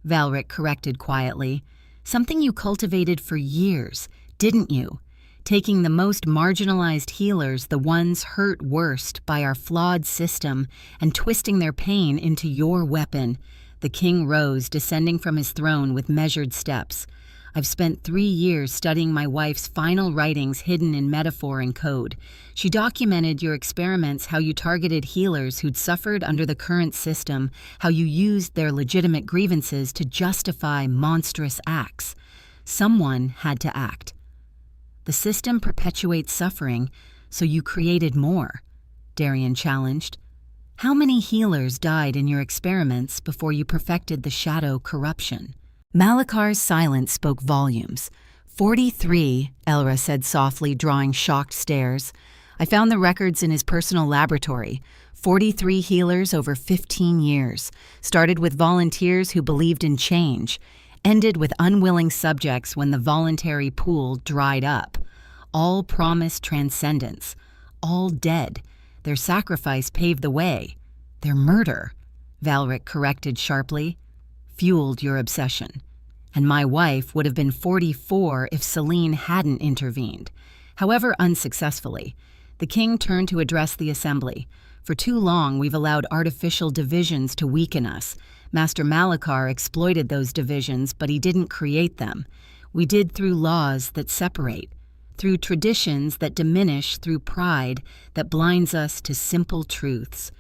Valric corrected quietly. Something you cultivated for years, didn't you? Taking the most marginalized healers, the ones hurt worst by our flawed system, and twisting their pain into your weapon. The king rose, descending from his throne with measured steps. I've spent 3 years studying my wife's final writings hidden in metaphor and code. She documented your experiments, how you targeted healers who'd suffered under the current system, how you used their legitimate grievances to justify monstrous acts. Someone had to act. The system perpetuates suffering, so you created more, Darian challenged. How many healers died in your experiments before you perfected the shadow corruption? Malakar's silence spoke volumes. 43, Elra said softly, drawing shocked stares. I found the records in his personal laboratory. 43 healers over 15 years. Started with volunteers who believed in change. Ended with unwilling subjects when the voluntary pool dried up. All promised transcendence. All dead. Their sacrifice paved the way. Their murder, Valric corrected sharply, fueled your obsession. And my wife would have been 44 if Celine hadn't intervened. However unsuccessfully, the king turned to address the assembly. For too long, we've allowed artificial divisions to weaken us. Master Malakar exploited those divisions, but he didn't create them. We did through laws that separate, through traditions that diminish, through pride that blinds us to simple truths.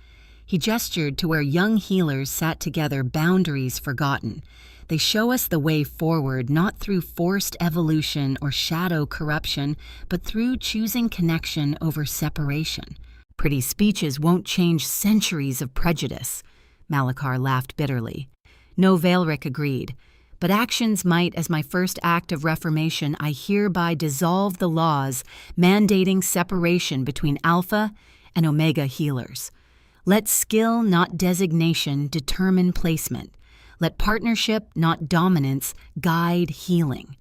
He gestured to where young healers sat together, boundaries forgotten. They show us the way forward, not through forced evolution or shadow corruption, but through choosing connection over separation. Pretty speeches won't change centuries of prejudice. Malakar laughed bitterly. No, Veilric agreed. But actions might. As my first act of reformation, I hereby dissolve the laws mandating separation between Alpha and Omega healers. Let skill, not designation, determine placement. Let partnership, not dominance, guide healing.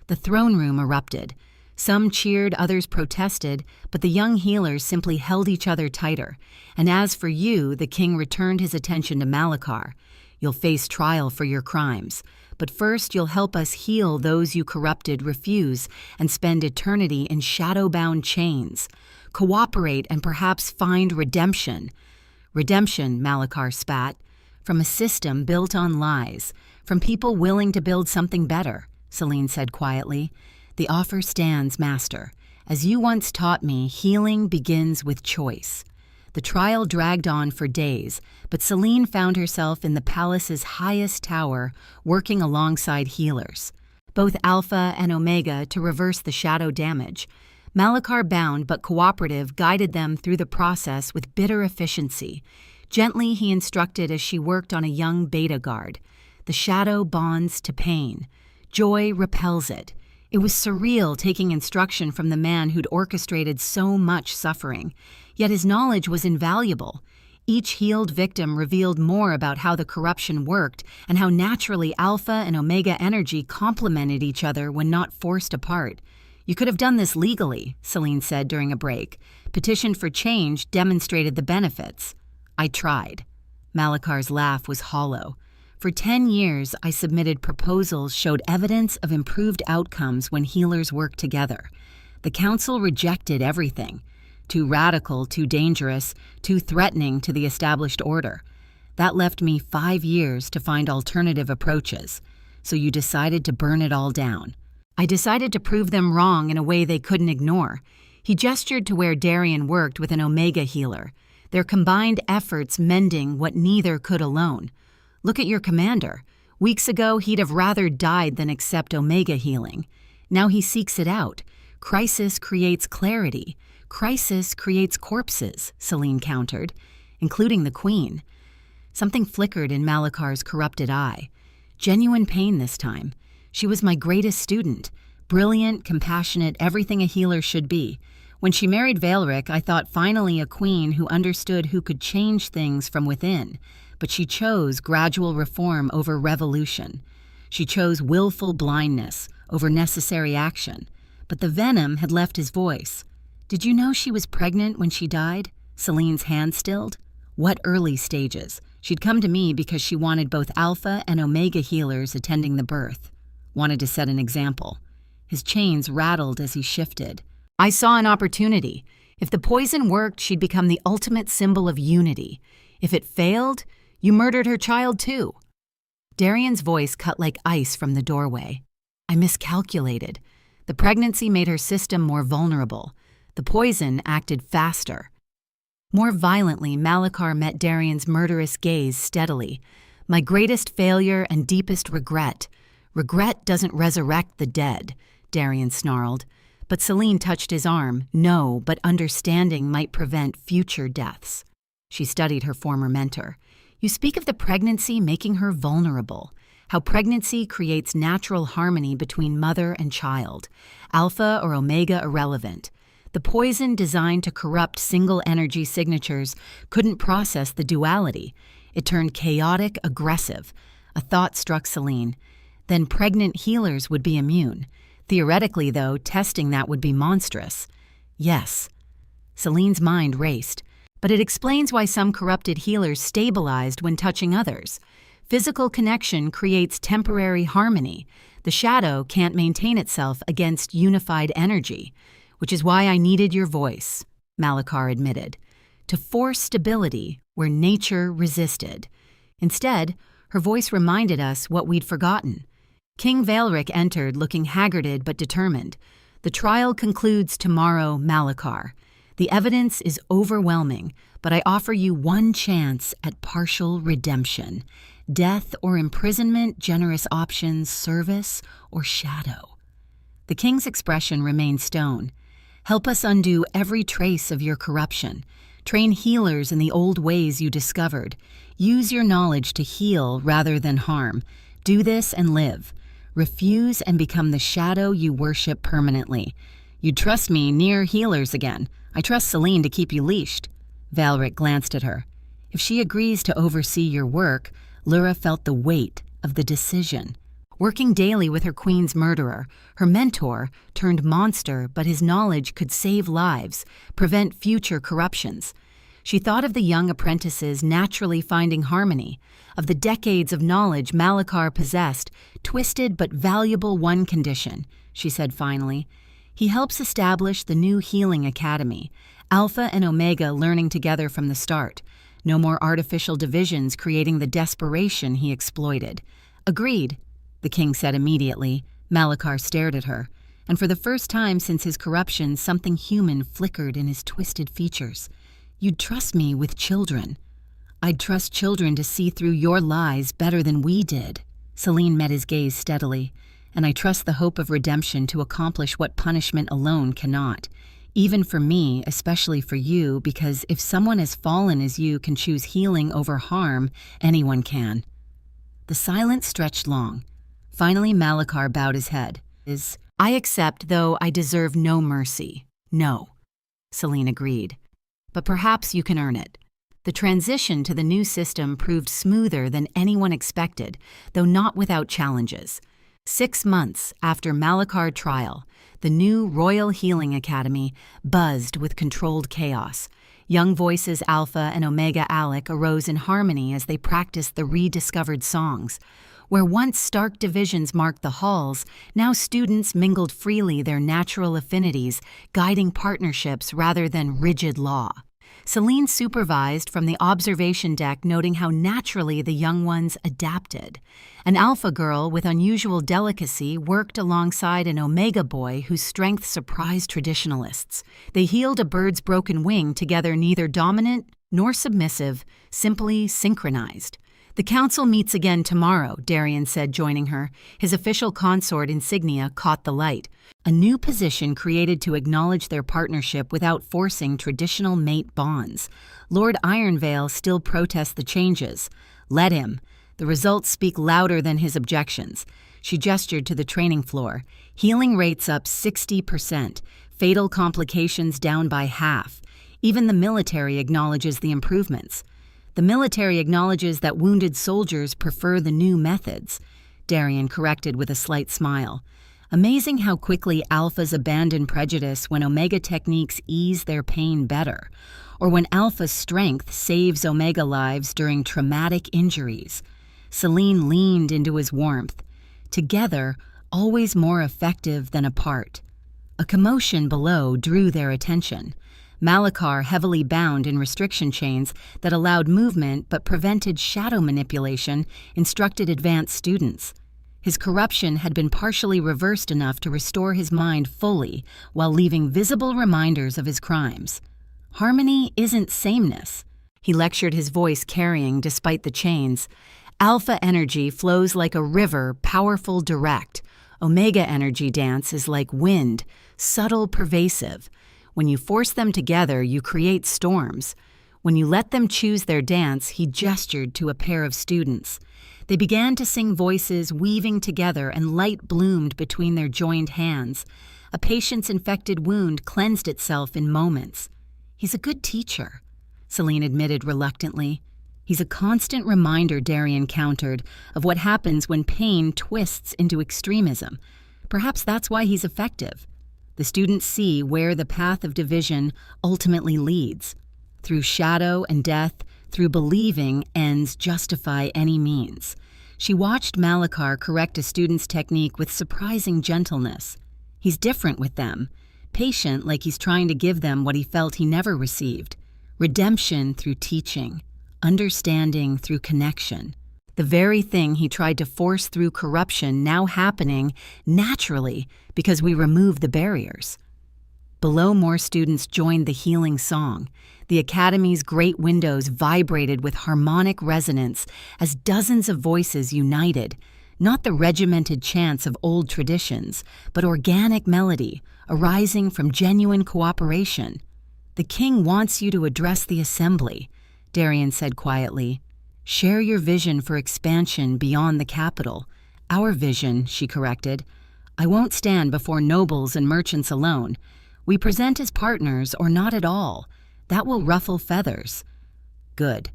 The throne room erupted. Some cheered, others protested, but the young healers simply held each other tighter. And as for you, the king returned his attention to Malakar. You'll face trial for your crimes. But first, you'll help us heal those you corrupted, refuse, and spend eternity in shadow-bound chains. Cooperate and perhaps find redemption. Redemption, Malakar spat. From a system built on lies. From people willing to build something better, Celine said quietly. The offer stands, Master. As you once taught me, healing begins with choice. The trial dragged on for days, but Celine found herself in the palace's highest tower, working alongside healers, both Alpha and Omega, to reverse the shadow damage. Malakar, bound but cooperative, guided them through the process with bitter efficiency. Gently he instructed as she worked on a young beta guard. The shadow bonds to pain. Joy repels it. It was surreal taking instruction from the man who'd orchestrated so much suffering. Yet his knowledge was invaluable. Each healed victim revealed more about how the corruption worked and how naturally Alpha and Omega energy complemented each other when not forced apart. You could have done this legally, Celine said during a break. Petition for change demonstrated the benefits. I tried. Malakar's laugh was hollow. For 10 years, I submitted proposals showed evidence of improved outcomes when healers worked together. The council rejected everything. Too radical, too dangerous, too threatening to the established order. That left me 5 years to find alternative approaches. So you decided to burn it all down. I decided to prove them wrong in a way they couldn't ignore. He gestured to where Darian worked with an Omega healer, their combined efforts mending what neither could alone. Look at your commander. Weeks ago, he'd have rather died than accept Omega healing. Now he seeks it out. Crisis creates clarity. Crisis creates corpses, Celine countered, including the Queen. Something flickered in Malakar's corrupted eye. Genuine pain this time. She was my greatest student. Brilliant, compassionate, everything a healer should be. When she married Veilric, I thought finally a queen who understood who could change things from within. But she chose gradual reform over revolution. She chose willful blindness over necessary action. But the venom had left his voice. Did you know she was pregnant when she died? Celine's hand stilled. What early stages? She'd come to me because she wanted both Alpha and Omega healers attending the birth. Wanted to set an example. His chains rattled as he shifted. I saw an opportunity. If the poison worked, she'd become the ultimate symbol of unity. If it failed, you murdered her child too. Darian's voice cut like ice from the doorway. I miscalculated. The pregnancy made her system more vulnerable. The poison acted faster. More violently, Malakar met Darian's murderous gaze steadily. My greatest failure and deepest regret. Regret doesn't resurrect the dead, Darian snarled. But Celine touched his arm. No, but understanding might prevent future deaths. She studied her former mentor. You speak of the pregnancy making her vulnerable, how pregnancy creates natural harmony between mother and child, Alpha or Omega irrelevant. The poison designed to corrupt single energy signatures couldn't process the duality. It turned chaotic, aggressive. A thought struck Celine. Then pregnant healers would be immune. Theoretically, though, testing that would be monstrous. Yes. Celine's mind raced. But it explains why some corrupted healers stabilized when touching others. Physical connection creates temporary harmony. The shadow can't maintain itself against unified energy, which is why I needed your voice, Malakar admitted. to force stability where nature resisted. Instead, her voice reminded us what we'd forgotten. King Valeric entered looking haggarded but determined. The trial concludes tomorrow, Malachar. The evidence is overwhelming, but I offer you one chance at partial redemption. Death or imprisonment, generous options, service or shadow. The king's expression remained stone. Help us undo every trace of your corruption. Train healers in the old ways you discovered. Use your knowledge to heal rather than harm. Do this and live. Refuse and become the shadow you worship permanently. You trust me near healers again. I trust Celine to keep you leashed. Valeric glanced at her. If she agrees to oversee your work, Lyra felt the weight of the decision. Working daily with her queen's murderer, her mentor turned monster, but his knowledge could save lives, prevent future corruptions. She thought of the young apprentices naturally finding harmony, of the decades of knowledge Malachar possessed, twisted but valuable one condition, she said finally. He helps establish the new healing academy, Alpha and Omega learning together from the start. No more artificial divisions creating the desperation he exploited. Agreed, the king said immediately. Malachar stared at her, and for the first time since his corruption, something human flickered in his twisted features. You'd trust me with children. I'd trust children to see through your lies better than we did. Celine met his gaze steadily. And I trust the hope of redemption to accomplish what punishment alone cannot. Even for me, especially for you, because if someone as fallen as you can choose healing over harm, anyone can. The silence stretched long. Finally, Malachar bowed his head. I accept, though I deserve no mercy. No, Celine agreed. But perhaps you can earn it. The transition to the new system proved smoother than anyone expected, though not without challenges. 6 months after Malachar trial, the new Royal Healing Academy buzzed with controlled chaos. Young voices Alpha and Omega Alec arose in harmony as they practiced the rediscovered songs. Where once stark divisions marked the halls, now students mingled freely their natural affinities, guiding partnerships rather than rigid law. Celine supervised from the observation deck, noting how naturally the young ones adapted. An Alpha girl with unusual delicacy worked alongside an Omega boy whose strength surprised traditionalists. They healed a bird's broken wing together, neither dominant nor submissive, simply synchronized. The council meets again tomorrow, Darian said, joining her. His official consort insignia caught the light. A new position created to acknowledge their partnership without forcing traditional mate bonds. Lord Ironvale still protests the changes. Let him. The results speak louder than his objections. She gestured to the training floor. Healing rates up 60%. Fatal complications down by half. Even the military acknowledges the improvements. The military acknowledges that wounded soldiers prefer the new methods, Darian corrected with a slight smile. Amazing how quickly Alphas abandon prejudice when Omega techniques ease their pain better, or when Alpha's strength saves Omega lives during traumatic injuries. Celine leaned into his warmth. Together, always more effective than apart. A commotion below drew their attention. Malachar, heavily bound in restriction chains that allowed movement but prevented shadow manipulation, instructed advanced students. His corruption had been partially reversed enough to restore his mind fully while leaving visible reminders of his crimes. Harmony isn't sameness, he lectured, his voice carrying despite the chains. Alpha energy flows like a river, powerful, direct. Omega energy dance is like wind, subtle, pervasive. When you force them together, you create storms. When you let them choose their dance, he gestured to a pair of students. They began to sing, voices weaving together, and light bloomed between their joined hands. A patient's infected wound cleansed itself in moments. He's a good teacher, Celine admitted reluctantly. He's a constant reminder, Darian countered, of what happens when pain twists into extremism. Perhaps that's why he's effective. The students see where the path of division ultimately leads. Through shadow and death, through believing ends justify any means. She watched Malachar correct a student's technique with surprising gentleness. He's different with them, patient like he's trying to give them what he felt he never received, Redemption through teaching, understanding through connection. The very thing he tried to force through corruption now happening naturally because we removed the barriers. Below, more students joined the healing song. The Academy's great windows vibrated with harmonic resonance as dozens of voices united, not the regimented chants of old traditions, but organic melody arising from genuine cooperation. "The king wants you to address the assembly," Darian said quietly. "Share your vision for expansion beyond the capital." "Our vision," she corrected. "I won't stand before nobles and merchants alone. We present as partners or not at all. That will ruffle feathers." "Good.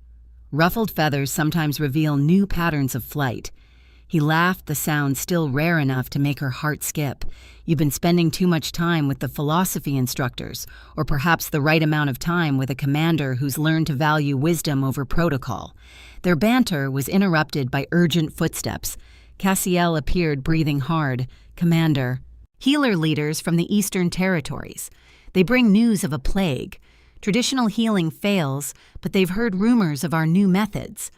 Ruffled feathers sometimes reveal new patterns of flight." He laughed, the sound still rare enough to make her heart skip. "You've been spending too much time with the philosophy instructors, or perhaps the right amount of time with a commander who's learned to value wisdom over protocol." Their banter was interrupted by urgent footsteps. Cassiel appeared, breathing hard. "Commander." "Healer leaders from the Eastern Territories. They bring news of a plague. Traditional healing fails, but they've heard rumors of our new methods."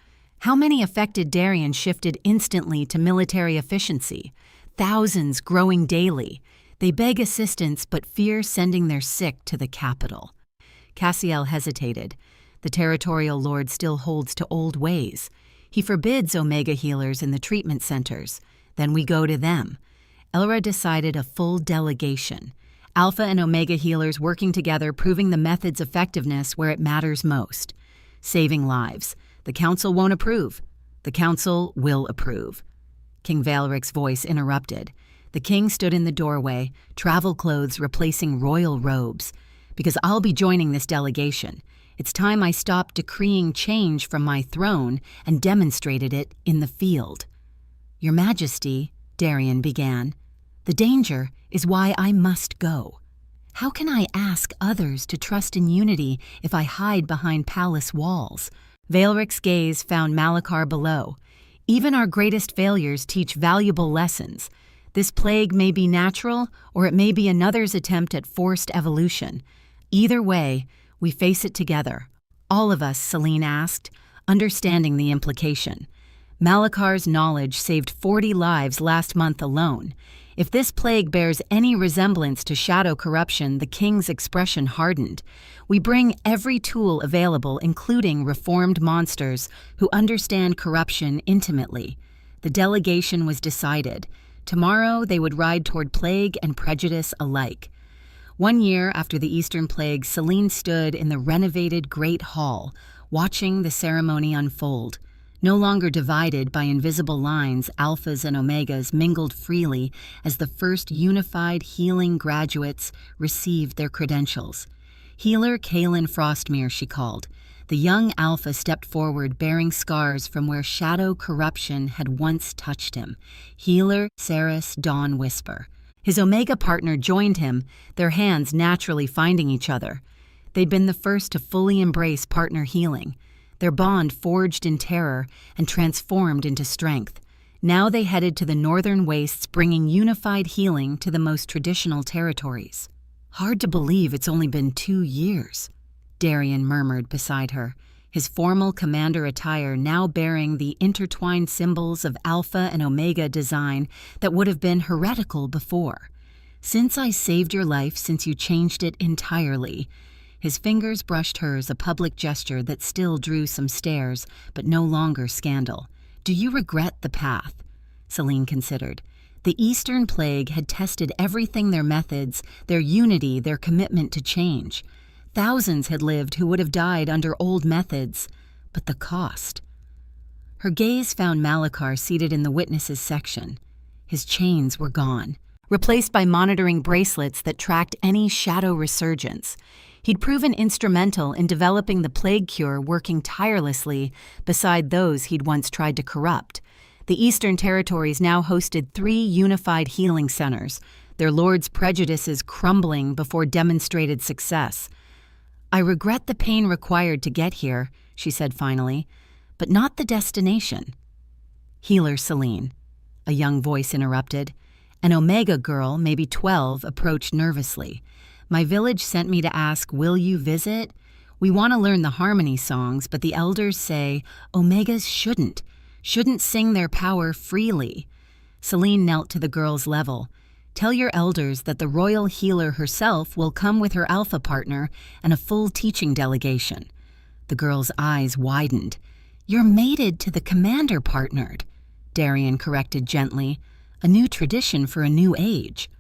How many affected Darian shifted instantly to military efficiency? Thousands growing daily. They beg assistance but fear sending their sick to the capital. Cassiel hesitated. The territorial lord still holds to old ways. He forbids Omega healers in the treatment centers. Then we go to them. Elra decided a full delegation. Alpha and Omega healers working together, proving the method's effectiveness where it matters most. Saving lives. The council won't approve. The council will approve. King Valric's voice interrupted. The king stood in the doorway, travel clothes replacing royal robes. "Because I'll be joining this delegation. It's time I stopped decreeing change from my throne and demonstrated it in the field." "Your Majesty," Darian began, "the danger is why I must go. How can I ask others to trust in unity if I hide behind palace walls?" Valric's gaze found Malachar below. "Even our greatest failures teach valuable lessons. This plague may be natural, or it may be another's attempt at forced evolution. Either way, we face it together." "All of us," Celine asked, understanding the implication. Malachar's knowledge saved 40 lives last month alone. If this plague bears any resemblance to shadow corruption, the king's expression hardened. "We bring every tool available, including reformed monsters who understand corruption intimately." The delegation was decided. Tomorrow they would ride toward plague and prejudice alike. 1 year after the Eastern Plague, Celine stood in the renovated Great Hall, watching the ceremony unfold. No longer divided by invisible lines, Alphas and Omegas mingled freely as the first unified healing graduates received their credentials. Healer Kaelin Frostmere, she called. The young Alpha stepped forward, bearing scars from where shadow corruption had once touched him. Healer Ceres Dawn Whisper. His Omega partner joined him, their hands naturally finding each other. They'd been the first to fully embrace partner healing. Their bond forged in terror and transformed into strength. Now they headed to the northern wastes, bringing unified healing to the most traditional territories. "Hard to believe it's only been 2 years," Darian murmured beside her, his formal commander attire now bearing the intertwined symbols of Alpha and Omega design that would have been heretical before. "Since I saved your life, since you changed it entirely." His fingers brushed hers, a public gesture that still drew some stares, but no longer scandal. "Do you regret the path?" Celine considered. The Eastern Plague had tested everything: their methods, their unity, their commitment to change. Thousands had lived who would have died under old methods, but the cost. Her gaze found Malachar seated in the witnesses section. His chains were gone, replaced by monitoring bracelets that tracked any shadow resurgence. He'd proven instrumental in developing the plague cure, working tirelessly beside those he'd once tried to corrupt. The Eastern Territories now hosted 3 unified healing centers, their lord's prejudices crumbling before demonstrated success. "I regret the pain required to get here," she said finally, "but not the destination." "Healer Celine," a young voice interrupted. An Omega girl, maybe 12, approached nervously. "My village sent me to ask, will you visit? We want to learn the harmony songs, but the elders say Omegas shouldn't sing their power freely. Celine knelt to the girl's level. Tell your elders that the royal healer herself will come with her alpha partner and a full teaching delegation. The girl's eyes widened. You're mated to the commander partnered, Darian corrected gently. A new tradition for a new age.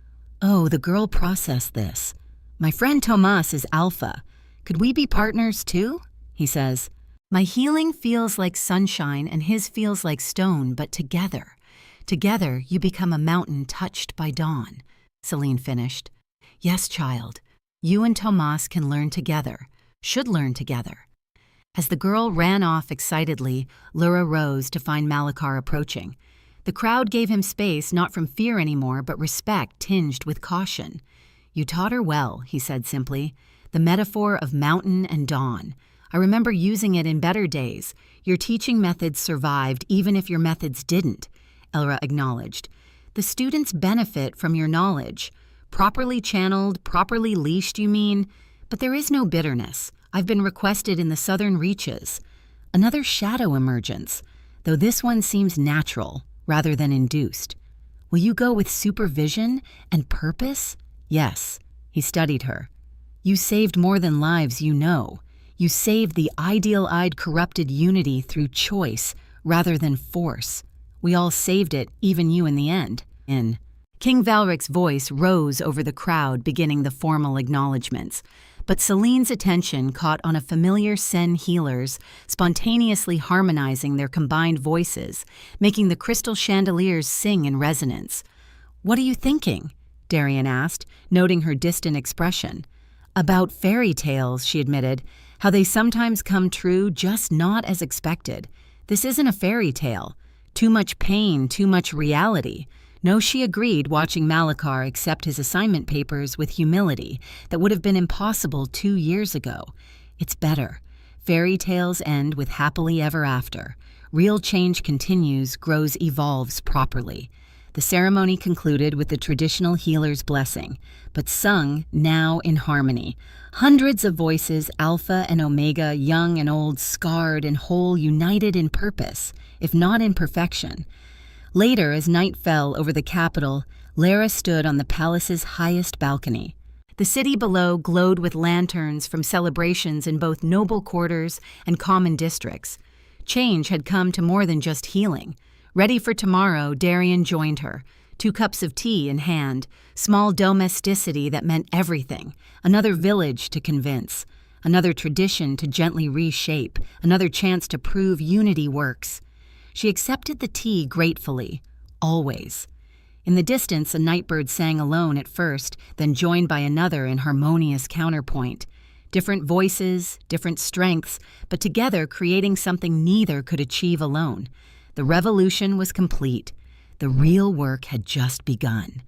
Oh, the girl processed this. My friend Tomas is alpha. Could we be partners too? He says. My healing feels like sunshine and his feels like stone, but together. Together you become a mountain touched by dawn, Celine finished. Yes, child. You and Tomas can learn together. Should learn together. As the girl ran off excitedly, Lyra rose to find Malachar approaching. The crowd gave him space not from fear anymore, but respect tinged with caution. You taught her well, he said simply. The metaphor of mountain and dawn. I remember using it in better days. Your teaching methods survived even if your methods didn't, Elra acknowledged. The students benefit from your knowledge. Properly channeled, properly leashed, you mean? But there is no bitterness. I've been requested in the southern reaches. Another shadow emergence, though this one seems natural rather than induced. Will you go with supervision and purpose? Yes, he studied her. You saved more than lives you know. You saved the ideal-eyed corrupted unity through choice rather than force. We all saved it, even you in the end. King Valric's voice rose over the crowd, beginning the formal acknowledgments. But Celine's attention caught on a familiar Sen healers spontaneously harmonizing their combined voices, making the crystal chandeliers sing in resonance. What are you thinking? Darian asked, noting her distant expression. About fairy tales, she admitted, how they sometimes come true, just not as expected. This isn't a fairy tale. Too much pain, too much reality. No, she agreed, watching Malachar accept his assignment papers with humility that would have been impossible 2 years ago. It's better. Fairy tales end with happily ever after. Real change continues, grows, evolves properly. The ceremony concluded with the traditional healer's blessing, but sung now in harmony. Hundreds of voices, alpha and omega, young and old, scarred and whole, united in purpose, if not in perfection. Later, as night fell over the capital, Lara stood on the palace's highest balcony. The city below glowed with lanterns from celebrations in both noble quarters and common districts. Change had come to more than just healing. Ready for tomorrow, Darian joined her, 2 cups of tea in hand, small domesticity that meant everything, another village to convince, another tradition to gently reshape, another chance to prove unity works. She accepted the tea gratefully, always. In the distance, a nightbird sang alone at first, then joined by another in harmonious counterpoint. Different voices, different strengths, but together creating something neither could achieve alone. The revolution was complete. The real work had just begun.